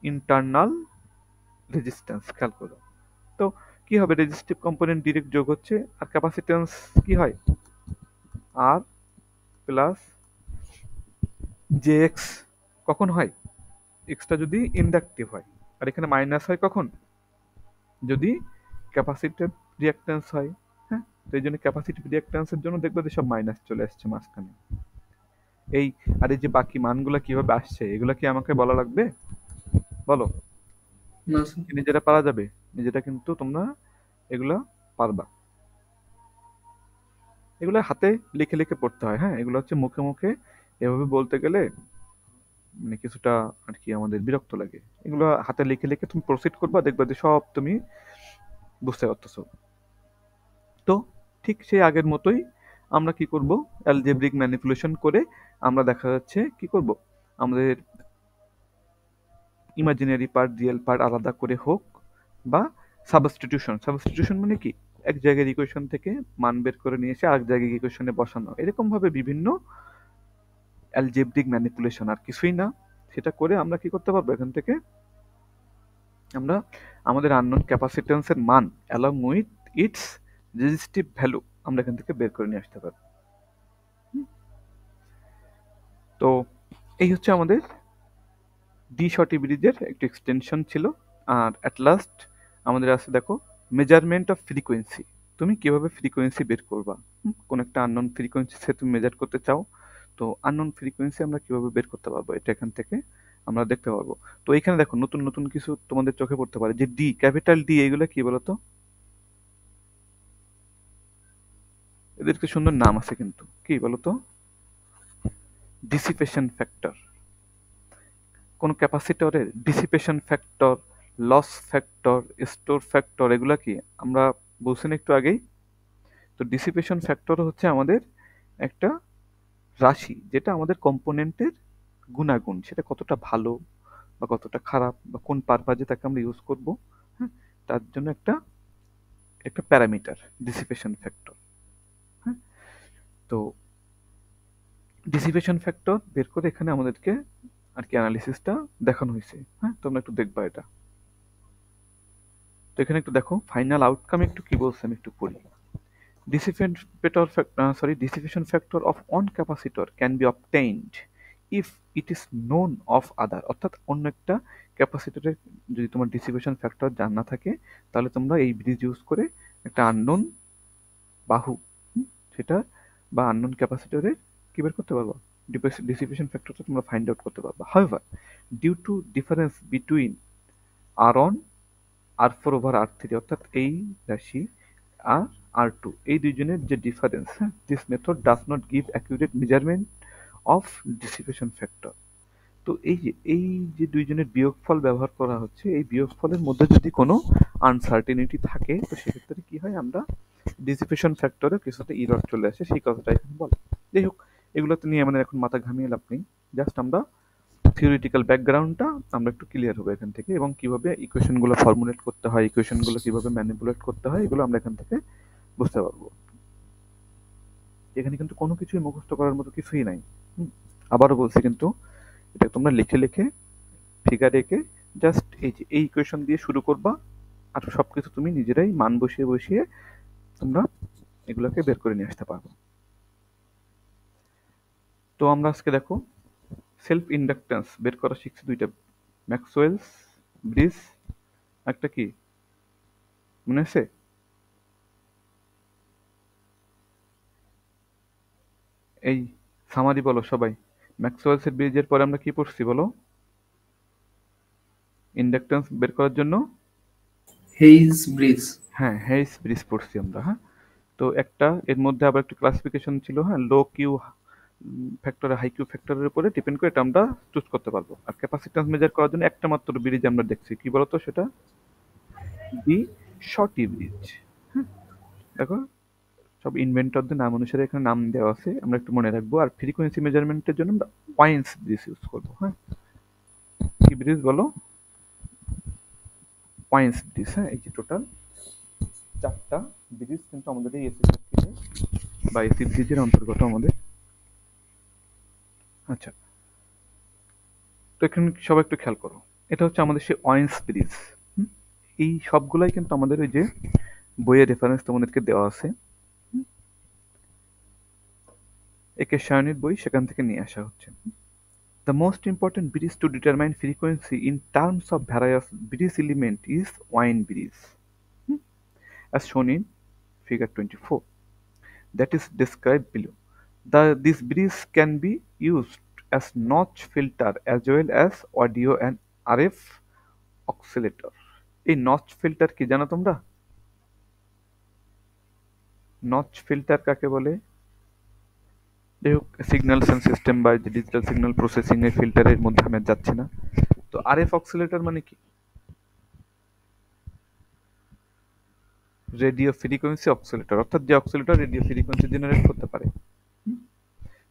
ইন্টারনাল রেজিস্ট্যান্স। খেয়াল করো, তো কি হবে, রেজিস্টিভ কম্পোনেন্ট ডিরেক্ট যোগ হচ্ছে, আর ক্যাপাসিট্যান্স কি হয় আর প্লাস জে এক্স, কখন হয় এক্সটা যদি ইন্ডাকটিভ হয়, আর এখানে মাইনাস হয় কখন, যদি ক্যাপাসিটিভ রিঅ্যাক্ট্যান্স হয়, হ্যাঁ। তো এই জন্য ক্যাপাসিটিভ রিঅ্যাক্ট্যান্সের জন্য দেখবে যে সব মাইনাস চলে আসছে মাঝখানে। এই আর এই যে বাকি মানগুলো কিভাবে আসছে এগুলো কি আমাকে বলা লাগবে, বলো, না স্যার। নিজেরা পারা যাবে, নিজেরা কিন্তু তোমরা এগুলো পারবা, এগুলো হাতে লিখে লিখে পড়তে হয়, হ্যাঁ, এগুলো হচ্ছে মুখে মুখে এভাবে বলতে গেলে মানে কিছুটা আর কি আমাদের বিরক্ত লাগে। এগুলো হাতে লিখে লিখে তুমি প্রসিড করবা, দেখবা যে সব তুমি বুঝতে পারতেছো। তো ঠিক সেই আগের মতোই আমরা কি করব, অ্যালজেব্রিক ম্যানিপুলেশন করে আমরা দেখা যাচ্ছে কি করব, আমাদের ইমাজিনারি পার্ট রিয়েল পার্ট আলাদা করে হোক, বা সাবস্টিটিউশন মানে কি এক জায়গার ইকুয়েশন থেকে মান বের করে নিয়ে এসে আরেক জায়গায় ইকুয়েশনে বসানো, এরকম ভাবে বিভিন্ন অ্যালজেব্রিক ম্যানিপুলেশন, আর কিছুই না, সেটা করে আমরা কি করতে পারবো, এখান থেকে আমরা আমাদের আননোন ক্যাপাসিট্যান্সের মান along with its resistive value আমরা এখান থেকে বের করে নিয়ে আসতে পারবো। তো এই হচ্ছে আমাদের ডি শর্টি ব্রিজের একটি এক্সটেনশন ছিল। আর অ্যাট লাস্ট আমাদের আছে দেখো মেজারমেন্ট অফ ফ্রিকোয়েন্সি। তুমি কিভাবে ফ্রিকোয়েন্সি বের করবা, কোন একটা আননোন ফ্রিকোয়েন্সি সে তুমি মেজার করতে চাও, তো আননোন ফ্রিকোয়েন্সি আমরা কিভাবে বের করতে পারবো এটা এখান থেকে আমরা দেখতে পারবো। তো এখানে দেখো নতুন নতুন কিছু তোমাদের চোখে পড়তে পারে, যে ডি, ক্যাপিটাল ডি, এগুলো কি বলতো? এদের কি সুন্দর নাম আছে কিন্তু, কি বলতো? Dissipation factor. কোন ক্যাপাসিটরের dissipation factor, loss factor, store factor, এগুলা কি আমরা বলছি না একটু আগেই? তো ডিসিপেশন ফ্যাক্টর হচ্ছে আমাদের একটা রাশি, যেটা আমাদের কম্পোনেন্টের গুণাগুণ, সেটা কতটা ভালো বা কতটা খারাপ বা কোন পারপাজে তাকে আমরা ইউজ করব, হ্যাঁ, তার জন্য একটা একটা প্যারামিটার ডিসিপেশন ফ্যাক্টর। হ্যাঁ, তো ডিসিপেশন ফ্যাক্টর বের করে এখানে আমাদেরকে আর কি অ্যানালিসিসটা দেখানো হয়েছে। হ্যাঁ, তোমরা একটু দেখবা এটা। তো এখানে একটু দেখো ফাইনাল আউটকাম একটু কি বলছে, আমি একটু পড়ি। Dissipation factor of one capacitor can be obtained if it is known of other, অর্থাৎ অন্য একটা ক্যাপাসিটরের যদি তোমার ডিসিপেশন ফ্যাক্টর জানা থাকে, তাহলে তোমরা এই ব্রিজ ইউজ করে একটা আননোন বাহু, সেটা বা আননোন ক্যাপাসিটরের কি বের করতে পারবা, ডিসিপেশন ফ্যাক্টরটা তোমরা ফাইন্ড আউট করতে পারবা। However, due to difference between R1 R4 over R3, অর্থাৎ এই রাশি আর R2, এই দুইজনের যে difference, this method does not give accurate measurement of dissipation factor. তো এই যে দুইজনের বিয়োগফল ব্যবহার করা হচ্ছে, এই বিয়োগফলের মধ্যে যদি কোনো আনসার্টেনিটি থাকে, তো সেক্ষেত্রে কি হয়, আমরা ডিসিপেশন ফ্যাক্টরে কিছুটা ইরর চলে আসে, সেই কথাটা এখানে বলে। যাই হোক, এগুলোতে নিয়ে আমাদের এখন মাথা ঘামিয়ে লাভ নেই, জাস্ট আমরা থিওরিটিক্যাল ব্যাকগ্রাউন্ডটা আমরা একটু ক্লিয়ার হবে এখান থেকে, এবং কিভাবে ইকুয়েশনগুলো ফর্মুলেট করতে হয়, ইকুয়েশনগুলো কিভাবে ম্যানিপুলেট করতে হয়, এগুলো আমরা এখান থেকে বুঝতে পারবো। এখানে কিন্তু কোনো কিছুই মুখস্থ করার মতো কিছুই নাই। আবারও বলছি, কিন্তু এটা তোমরা লিখে লিখে ফিগার এঁকে জাস্ট এই যে এই ইকুয়েশন দিয়ে শুরু করবা, আর সবকিছু তুমি নিজেরাই মান বসিয়ে বসিয়ে তোমরা এগুলোকে বের করে নিয়ে আসতে পারবো। তো আমরা আজকে দেখো সেলফ ইন্ডাকটেন্স বের করা শিখছি দুইটা, ম্যাক্সওয়েলস ব্রিজ, একটা কি মনে আছে? এই সামারি বলো সবাই, ম্যাক্সওয়েলস এর ব্রিজের পরে আমরা কি পড়ছি বলো ইন্ডাকটেন্স বের করার জন্য? হেইজ ব্রিজ। হ্যাঁ, হেইস ব্রিজ পড়ছি আমরা। হ্যাঁ, তো একটা এর মধ্যে আবার একটা ক্লাসিফিকেশন ছিল, হ্যাঁ, লো কিউ ফ্যাক্টর, হাই কিউ ফ্যাক্টরের উপরে ডিপেন্ড করে এটা আমরা চুজ করতে পারবো। আর ক্যাপাসিট্যান্স মেজার করার জন্য একটা মাত্র ব্রিজ আমরা দেখছি, কি বলতো সেটা? De Sauty bridge. হ্যাঁ, দেখো সব ইনভেন্টরদের নাম অনুসারে এখানে নাম দেওয়া আছে, আমরা একটু মনে রাখবো। আর ফ্রিকোয়েন্সি মেজারমেন্টের জন্য আমরা পয়েন্টস ব্রিজ ইউজ করবো। হ্যাঁ, কি ব্রিজ বলো? Points bridge. হ্যাঁ, এই যে টোটাল চারটা ব্রিজ কিন্তু আমাদের এই এসি সার্কিটে বা এসি ব্রিজের অন্তর্গত আমাদের। আচ্ছা, তো এখানে সবাই একটু খেয়াল করো, এটা হচ্ছে আমাদের সেই ওয়েন্স ব্রিজ। এই সবগুলাই কিন্তু আমাদের ওই যে বইয়ের রেফারেন্স তোমাদেরকে দেওয়া আছে, একে সায়নির বই, সেখান থেকে নিয়ে আসা হচ্ছে। The most important bridge to determine frequency in terms of various bridge element is Wien bridge, as shown in figure 24, that is described below. This bridge can be used as notch filter as well as audio and RF oscillator. এই notch filter কি জানো তোমরা? Notch filter কাকে বলে? যাই হোক, signal system বা digital signal processing এর ফিল্টারের মধ্যে আমি আর যাচ্ছি না। তো আরএফ অক্সিলেটর মানে কি? রেডিও ফ্রিকোয়েন্সি অক্সিলেটর, অর্থাৎ যে অক্সিলেটর রেডিও ফ্রিকোয়েন্সি জেনারেট করতে পারে।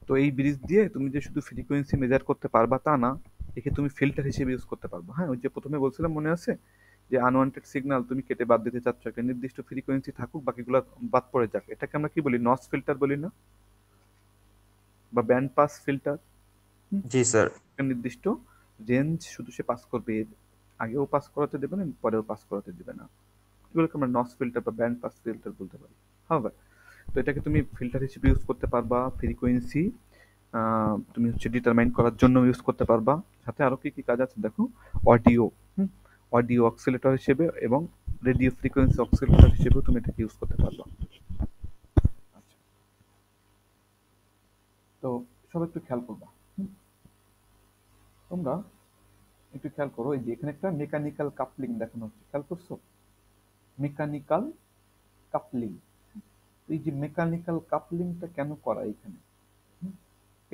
তো এই ব্রিজ দিয়ে তুমি যে শুধু ফ্রিকোয়েন্সি মেজার করতে পারবা তা না, একে তুমি ফিল্টার হিসেবে ইউজ করতে পারবা। হ্যাঁ, ওই যে প্রথমে বলছিলাম মনে আছে, যে আনওয়ান্টেড সিগন্যাল তুমি কেটে বাদ দিতে চাচ্ছ, একটা নির্দিষ্ট ফ্রিকোয়েন্সি থাকুক, বাকিগুলো বাদ পড়ে যাক, এটাকে আমরা কি বলি? নচ ফিল্টার বলি না, বা ব্যান্ড পাস ফিল্টার। জি স্যার। একটা নির্দিষ্ট রেঞ্জ শুধু সে পাস করবে, আগেও পাস করাতে দেবে না, পরেও পাস করাতে দেবে না। এগুলোকে আমরা নস ফিল্টার বা ব্যান্ড পাস ফিল্টার বলতে পারি। হবে, তো এটাকে তুমি ফিল্টার হিসেবে ইউজ করতে পারবা, ফ্রিকোয়েন্সি তুমি হচ্ছে ডিটারমাইন করার জন্য ইউজ করতে পারবা। সাথে আরো কি কি কাজ আছে দেখো, অডিও, অডিও অক্সিলেটর হিসেবে এবং রেডিও ফ্রিকোয়েন্সি অক্সিলেটর হিসেবেও তুমি এটাকে ইউজ করতে পারবা। আচ্ছা, তো সব একটু খেয়াল করবা। তোমরা একটু খেয়াল করো, এই যে এখানে একটা মেকানিক্যাল কাপলিং দেখানো হচ্ছে, খেয়াল করছো? Mechanical coupling. এই যে মেকানিক্যাল কাপলিংটা কেন করা এখানে, হুম,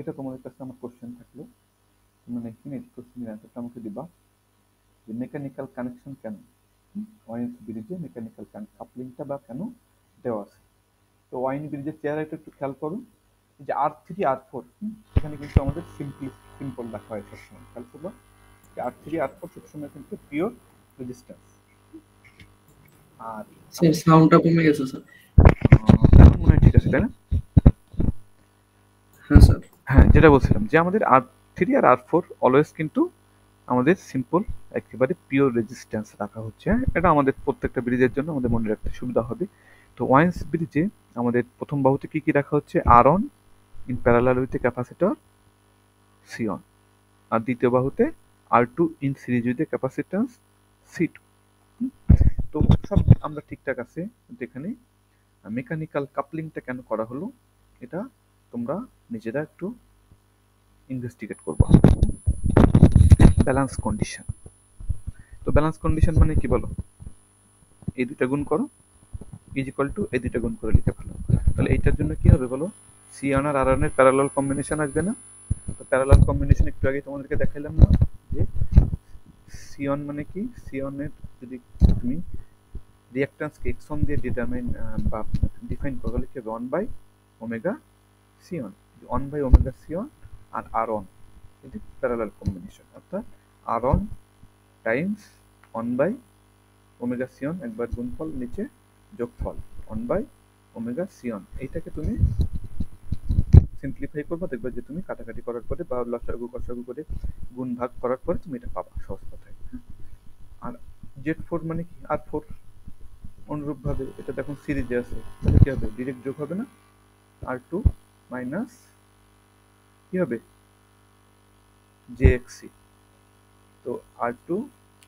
এটা তোমাদের কাছে আমার কোশ্চেন থাকলো, তোমরা এখানে কোশ্চেনের অ্যান্সারটা আমাকে দিবা যে মেকানিক্যাল কানেকশন কেন ওয়াইন ব্রিজে মেকানিক্যাল কাপলিংটা বা কেন দেওয়া আছে। তো ওয়াইন ব্রিজের চেহারাটা একটু খেয়াল করো, এই যে R3 R4, এখানে কিন্তু আমাদের সিম্পল রাখা হয় সবসময়, খেয়াল করবা R3 R4 সবসময় কিন্তু পিওর রেজিস্ট্যান্স। আর স্যার সাউন্ডটা কমে গেছে স্যার। এখন মনে হয় ঠিক আছে, তাই না? হ্যাঁ স্যার। হ্যাঁ, যেটা বলছিলাম যে আমাদের R3 আর R4 অলওয়েজ কিন্তু আমাদের সিম্পল একেবারে পিওর রেজিস্ট্যান্স রাখা হচ্ছে। এটা আমাদের প্রত্যেকটা ব্রিজের জন্য আমাদের মনে রাখতে সুবিধা হবে। তো ওয়াইন্স ব্রিজে আমাদের প্রথম বাহুতে কি কি রাখা হচ্ছে, R1 in parallel with a capacitor C1, আর দ্বিতীয় বাহুতে R2 in series with a capacitance C2। তো সব আমরা ঠিকঠাক আছে, যেখানে মেকানিক্যাল কাপলিংটা কেন করা হলো এটা তোমরা নিজেরা একটু ইনভেস্টিগেট করবা। ব্যালেন্স কন্ডিশন, তো ব্যালেন্স কন্ডিশন মানে কি বলো, এই দুইটা গুণ করো ইজ ইকুয়াল টু এই দুইটা গুণ করে লিখে ফেলো। তাহলে এইটার জন্য কি হবে বলো, C1 আর R1 এর প্যারালাল কম্বিনেশন আসবে না? তো প্যারালাল কম্বিনেশন একটু আগে তোমাদেরকে দেখাইলাম না যে C1 মানে কি, C1 এর যদি তুমি রিঅ্যাকট্যান্সকে x1 দিয়ে ডিটারমাইন বা ডিফাইন করো, তাহলে কি হবে 1 by omega C1, 1 by omega C1 আর R1, এটি প্যারালাল কম্বিনেশন, অর্থাৎ R1 Times 1 by omega C1 একবার গুণফল, নিচে যোগফল 1 বাই ওমেগা C1। এইটাকে তুমি সিম্পলিফাই করবে, দেখবে যে তুমি কাটাকাটি করার পরে বা লসাগু কষাগু করে গুণ ভাগ করার পরে তুমি এটা পাবা সহজ কথায়। আর Z4 মানে কি, R4 অনুরূপভাবে এটা দেখুন সিরিজে আছে, তাহলে কি হবে, ডিরেক্ট যোগ হবে না, R2 মাইনাস কি হবে JXC। তো R2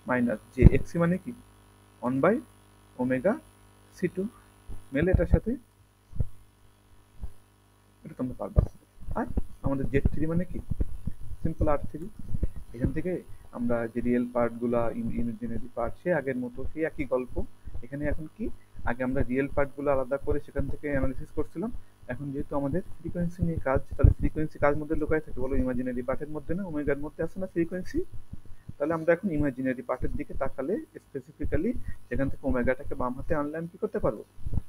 মাইনাস JXC মানে কি 1 বাই ওমেগা C2, মেলে এটার সাথে, এটা তোমরা পারবা। আর আমাদের Z3 মানে কি, সিম্পল R3। এখান থেকে আমরা যে রিয়েল পার্টগুলা ইমাজিনারি পার্ট সে আগের মতো সেই একই গল্প। এখানে এখন কি, আগে আমরা রিয়েল পার্টগুলো আলাদা করে সেখান থেকে অ্যানালিসিস করছিলাম, এখন যেহেতু আমাদের ফ্রিকোয়েন্সি নিয়ে কাজ, তাহলে ফ্রিকোয়েন্সি কার মধ্যে লুকায় থাকে বলো, ইমাজিনারি পার্টের মধ্যে না, ওমেগার মধ্যে আছে না ফ্রিকোয়েন্সি। তাহলে আমরা এখন ইমাজিনারি পার্টের দিকে তাকালে স্পেসিফিক্যালি সেখান থেকে ওমেগাটাকে বাম হাতে আনলে আমি কি করতে পারবো,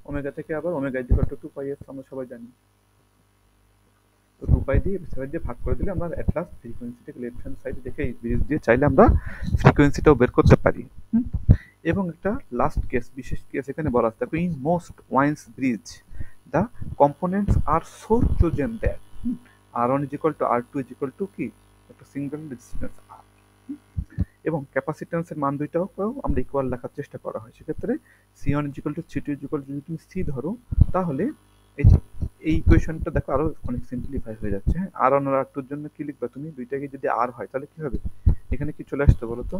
ওমেগা থেকে আবার ওমেগা ইকুয়াল টু 2πf আমরা সবাই জানি। তো 2π দিয়ে সেভেন দিয়ে ভাগ করে দিলে আমরা অ্যাট লাস্ট ফ্রিকোয়েন্সিটাকে লেফট হ্যান্ড সাইডে দেখে এই ব্রিজ দিয়ে চাইলে আমরা ফ্রিকোয়েন্সিটাও বের করতে পারি। এবং একটা লাস্ট কেস, বিশেষ কেস এখানে বলা আছে, দেখো in most Wien's bridge the components are so chosen that R1 is equal to R2 is equal to কি একটা সিঙ্গেল রেজিস্ট্যান্স R, এবং ক্যাপাসিট্যান্সের মান দুইটাও আমরা ইকুয়াল রাখার চেষ্টা করা হয়। সেক্ষেত্রে C1 is equal two C2 is equal to, যদি তুমি C ধরো তাহলে এই যে এই ইকুয়েশনটা দেখো আরো অনেক সিম্পলিফাই হয়ে যাচ্ছে। হ্যাঁ, R1 আর R2 এর জন্য কি লিখবা তুমি, দুইটাকে যদি R হয় তাহলে কি হবে, এখানে কি চলে আসতো বলো তো,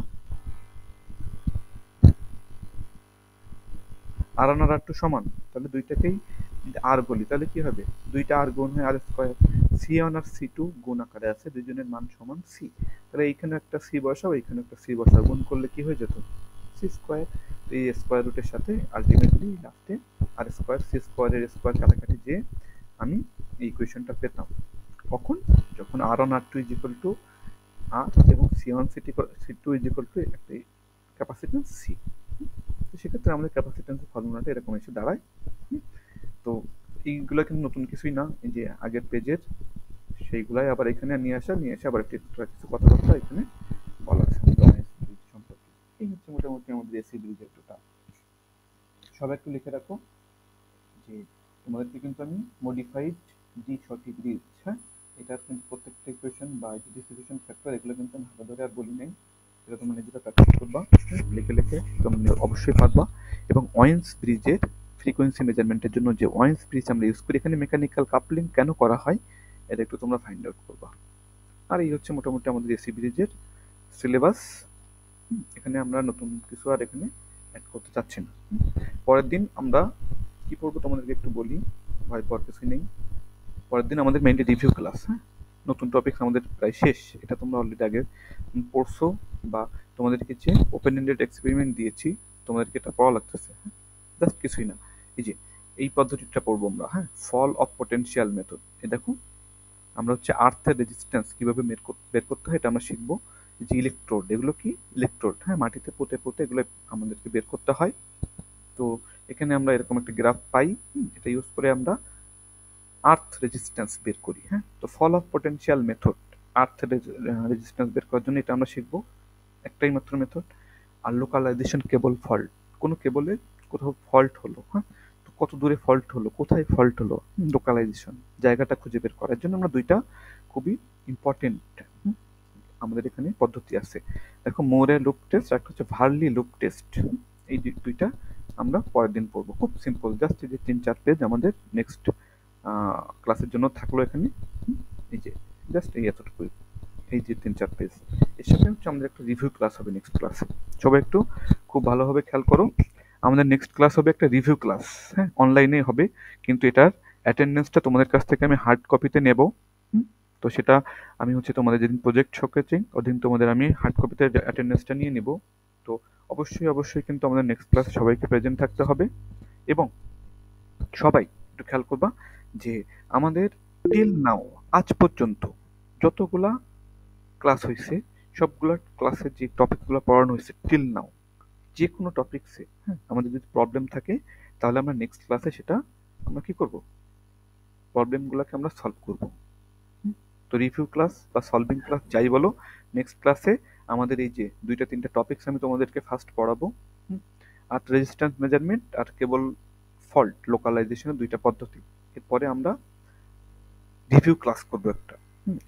R1 আর R2 সমান, তাহলে দুইটাকেই আর বলি তাহলে কি হবে, দুইটা আর গুণ হয় আর স্কয়ার। C1 আর C2 গুণ আকারে আছে, দুইজনের মান সমান C, তাহলে এইখানে একটা C বসাও, এইখানে একটা C বসাও, গুণ করলে কি হয়ে যেত C স্কয়ার। তো এই স্কয়ার রুটের সাথে আলটিমেটলি লাস্টে আর স্কয়ার C স্কয়ারের স্কয়ার কাটাকাটি যে আমি এই ইকুয়েশনটা পেতাম। কখন, যখন R1 R2 is equal two R এবং C1 C2 is equal two একটা ক্যাপাসিট্যান্স C। তো সেক্ষেত্রে আমাদের ক্যাপাসিট্যান্সের ফর্মুলাটা এরকম এসে দাঁড়ায়। তো এইগুলো কিন্তু নতুন কিছুই না, এই যে আগের পেজের সেইগুলাই আবার এখানে নিয়ে এসে আবার একটু এক্সট্রা কিছু কথাবার্তা এখানে বলা আছে সম্পর্কে। এই হচ্ছে মোটামুটি আমাদের এসি ব্রিজের টোটাল। সবাই একটু লিখে রাখো যে তোমাদেরকে কিন্তু আমি মডিফাইড ডি সঠিক ব্রিজ, হ্যাঁ, এটার কিন্তু প্রত্যেকটা ইকুয়েশন বা ডিস্ট্রিবিউশন ফ্যাক্টর এগুলো কিন্তু আমি হাতে ধরে আর বলি নাই, এটা তোমরা নিজেরা প্র্যাকটিস করবা, লিখে লিখে তোমরা অবশ্যই পারবা। এবং ওয়েন্স ব্রিজের ফ্রিকোয়েন্সি মেজারমেন্টের জন্য যে ওয়েন্স ব্রিজ আমরা ইউজ করি, এখানে মেকানিক্যাল কাপলিং কেন করা হয় এটা একটু তোমরা ফাইন্ড আউট করবা। আর এই হচ্ছে মোটামুটি আমাদের এসি ব্রিজের সিলেবাস। এখানে আমরা নতুন কিছু আর এখানে অ্যাড করতে চাচ্ছি না। পরের দিন আমরা কি পড়বো তোমাদেরকে একটু বলি, ভয় পাওয়ার কিছুই নেই। পরের দিন আমাদের মেইনলি রিভিউ ক্লাস। হ্যাঁ, নতুন টপিক আমাদের প্রায় শেষ, এটা তোমরা অলরেডি আগে পড়ছো বা তোমাদেরকে যে ওপেন এন্ডেড এক্সপেরিমেন্ট দিয়েছি তোমাদেরকে এটা পড়া লাগতেছে। জাস্ট কিছুই না, এই যে এই পদ্ধতিটা পড়বো আমরা। হ্যাঁ, ফল অফ পটেনশিয়াল মেথড। এই দেখো আমরা হচ্ছে আর্থের রেজিস্ট্যান্স কিভাবে বের করতে হয় এটা আমরা শিখবো। যে ইলেকট্রোড, এগুলো কি ইলেকট্রোড, হ্যাঁ, মাটিতে পুঁতে পুঁতে এগুলো আমাদেরকে বের করতে হয়। তো এখানে আমরা এরকম একটা গ্রাফ পাই, এটা ইউজ করে আমরা আর্থ রেজিস্ট্যান্স বের করি। হ্যাঁ, তো fall of potential method, earth resistance বের করার জন্য এটা আমরা শিখবো, একটাই মাত্র মেথড। আর লোকালাইজেশন কেবল ফল্ট, কোনো কেবলে কোথাও ফল্ট হলো, হ্যাঁ, তো কত দূরে ফল্ট হলো, কোথায় ফল্ট হলো, লোকালাইজেশন জায়গাটা খুঁজে বের করার জন্য আমরা দুইটা খুবই ইম্পর্টেন্ট আমাদের এখানে পদ্ধতি আছে। দেখো, মোরে লুপ টেস্ট, একটা হচ্ছে ভার্লি লুপ টেস্ট। এই দুইটা আমরা পরের দিন পড়বো, খুব সিম্পল, জাস্ট এই যে 3-4 পেজ আমাদের নেক্সট ক্লাসের জন্য থাকলো এখানে। এই যে জাস্ট এই এতটুকুই, এই যে 3-4 পেজ, এর সাথে হচ্ছে আমাদের একটা রিভিউ ক্লাস হবে নেক্সট ক্লাসে। সবাই একটু খুব ভালোভাবে খেয়াল করো, আমাদের নেক্সট ক্লাস হবে একটা রিভিউ ক্লাস। হ্যাঁ, অনলাইনে হবে, কিন্তু এটার অ্যাটেন্ডেন্সটা তোমাদের কাছ থেকে আমি হার্ড কপিতে নেব। তো সেটা আমি হচ্ছে তোমাদের যেদিন প্রজেক্ট শোকেছি ওদিন তোমাদের আমি হার্ড কপিতে অ্যাটেন্ডেন্সটা নিয়ে নিব। তো অবশ্যই অবশ্যই কিন্তু আমাদের নেক্সট ক্লাসে সবাইকে প্রেজেন্ট থাকতে হবে। এবং সবাই একটু খেয়াল করবা যে আমাদের টিল নাও, আজ পর্যন্ত যতগুলা ক্লাস হয়েছে সবগুলা ক্লাসের যে টপিকগুলো পড়ানো হয়েছে টিল নাও, যে কোনো টপিকসে, হ্যাঁ, আমাদের যদি প্রবলেম থাকে তাহলে আমরা নেক্সট ক্লাসে সেটা আমরা কি করব, প্রবলেমগুলোকে আমরা সলভ করব। তো রিভিউ ক্লাস বা সলভিং ক্লাস যাই বলো, নেক্সট ক্লাসে আমাদের এই যে 2-3টা টপিকস আমি তোমাদেরকে ফার্স্ট পড়াবো। আর রেজিস্ট্যান্স মেজারমেন্ট আর কেবল ফল্ট লোকালাইজেশনের 2টা পদ্ধতি। এরপরে আমরা রিভিউ ক্লাস করবো একটা,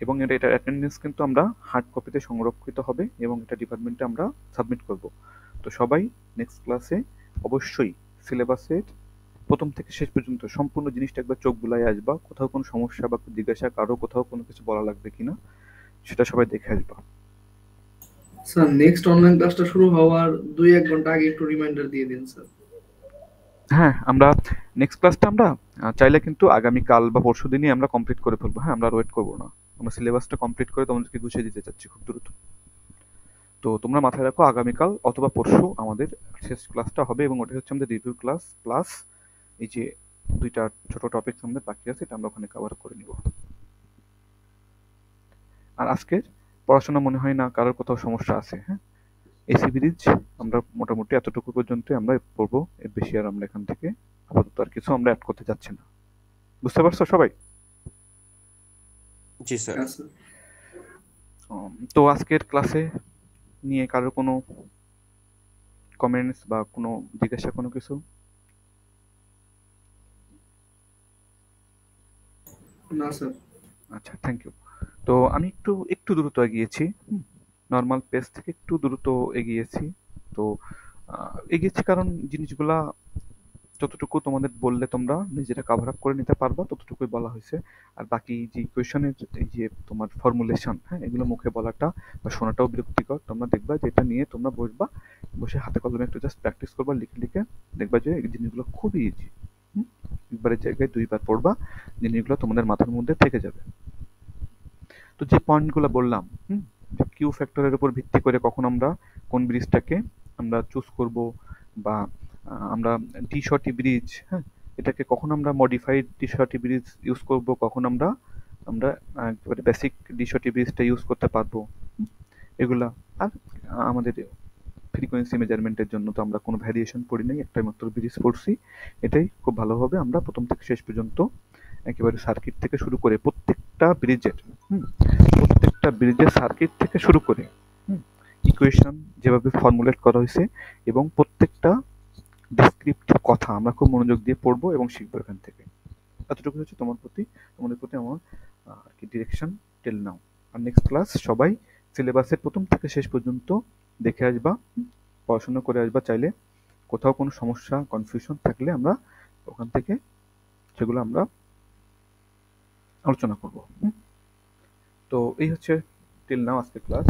এবং এটার অ্যাটেন্ডেন্স কিন্তু আমরা হার্ড কপিতে সংরক্ষিত হবে এবং এটা ডিপার্টমেন্টে আমরা সাবমিট করব। তো সবাই নেক্সট ক্লাসে অবশ্যই সিলেবাসের প্রথম থেকে শেষ পর্যন্ত সম্পূর্ণ জিনিসটা একবার চোখ বুলাই আসবা, কোথাও কোনো সমস্যা বা জিজ্ঞাসা কারো কোথাও কোনো কিছু বলা লাগবে কিনা সেটা সবাই দেখে আসবা। স্যার নেক্সট অনলাইন ক্লাসটা শুরু হওয়ার 2-1 ঘন্টা আগে একটু রিমাইন্ডার দিয়ে দিন স্যার। হ্যাঁ, আমরা নেক্সট ক্লাসটা আমরা চাইলে কিন্তু আগামীকাল বা পরশু দিনই আমরা কমপ্লিট করে ফেলবো। হ্যাঁ, আমরা আর ওয়েট করবো না, আমরা সিলেবাসটা কমপ্লিট করে তোমাদেরকে গুছিয়ে দিতে চাচ্ছি খুব দ্রুত। তো তোমরা মাথায় রাখো আগামীকাল অথবা পরশু আমাদের শেষ ক্লাসটা হবে, এবং ওটা হচ্ছে আমাদের রিভিউ ক্লাস প্লাস এই যে 2টা ছোট টপিক আমাদের বাকি আছে এটা আমরা ওখানে কভার করে নিব। আর আজকের পড়াশোনা মনে হয় না কারোর কোথাও সমস্যা আছে। হ্যাঁ, এসি ব্রিজ আমরা মোটামুটি এতটুকু পর্যন্ত আমরা পড়বো, এর বেশি আর আমরা এখান থেকে আপাতত আর কিছু আমরা অ্যাড করতে যাচ্ছি না। বুঝতে পারছো সবাই? জি স্যার। হ্যাঁ স্যার। তো আজকের ক্লাসে নিয়ে কারোর কোনো কমেন্টস বা কোনো জিজ্ঞাসা কোনো কিছু? না স্যার। আচ্ছা, থ্যাংক ইউ। তো আমি একটু দ্রুত এগিয়েছি, নর্মাল পেজ থেকে একটু দ্রুত এগিয়েছি। তো এগিয়েছি কারণ জিনিসগুলা যতটুকু তোমাদের বললে তোমরা নিজেরা কভার আপ করে নিতে পারবা ততটুকুই বলা হয়েছে। আর বাকি যে ইকুয়েশনের এই যে তোমার ফর্মুলেশন, হ্যাঁ, এগুলো মুখে বলাটা বা শোনাটাও বিরক্তিকর। তোমরা দেখবা যে এটা নিয়ে তোমরা বসবা, বসে হাতে কলমে একটু জাস্ট প্র্যাকটিস করবা, লিখে লিখে দেখবা যে এই জিনিসগুলো খুবই ইজি। একবারের জায়গায় 2বার পড়বা, জিনিসগুলো তোমাদের মাথার মধ্যে থেকে যাবে। তো যে পয়েন্টগুলো বললাম, যে কিউ ফ্যাক্টরের উপর ভিত্তি করে কখন আমরা কোন ব্রিজটাকে আমরা চুজ করব, বা আমরা টি শর্টি ব্রিজ, হ্যাঁ, এটাকে কখন আমরা মডিফাইড টি শর্টি ব্রিজ ইউজ করব, কখন আমরা আমরা একেবারে বেসিক টি শর্টি ব্রিজটা ইউজ করতে পারবো, এগুলা। আর আমাদের ফ্রিকোয়েন্সি মেজারমেন্টের জন্য তো আমরা কোনো ভ্যারিয়েশন পড়ি নাই, একটাই মাত্র ব্রিজ পড়ছি। এটাই খুব ভালোভাবে আমরা প্রথম থেকে শেষ পর্যন্ত একেবারে সার্কিট থেকে শুরু করে প্রত্যেকটা ব্রিজের সার্কিট থেকে শুরু করে ইকুয়েশন যেভাবে ফর্মুলেট করা হয়েছে এবং প্রত্যেকটা ডেসক্রিপটিভ কথা আমরা খুব মনোযোগ দিয়ে পড়বো এবং শিখবো এখান থেকে। এতটুকু হচ্ছে তোমাদের প্রতি আমার আর কি ডিরেকশন টিল নাও। আর নেক্সট ক্লাস সবাই সিলেবাসের প্রথম থেকে শেষ পর্যন্ত দেখে আসবা, পড়াশোনা করে আসবা। চাইলে কোথাও কোনো সমস্যা কনফিউশন থাকলে আমরা ওখান থেকে সেগুলো আমরা আলোচনা করব। তো এই হচ্ছে টিল নাও আজকের ক্লাস।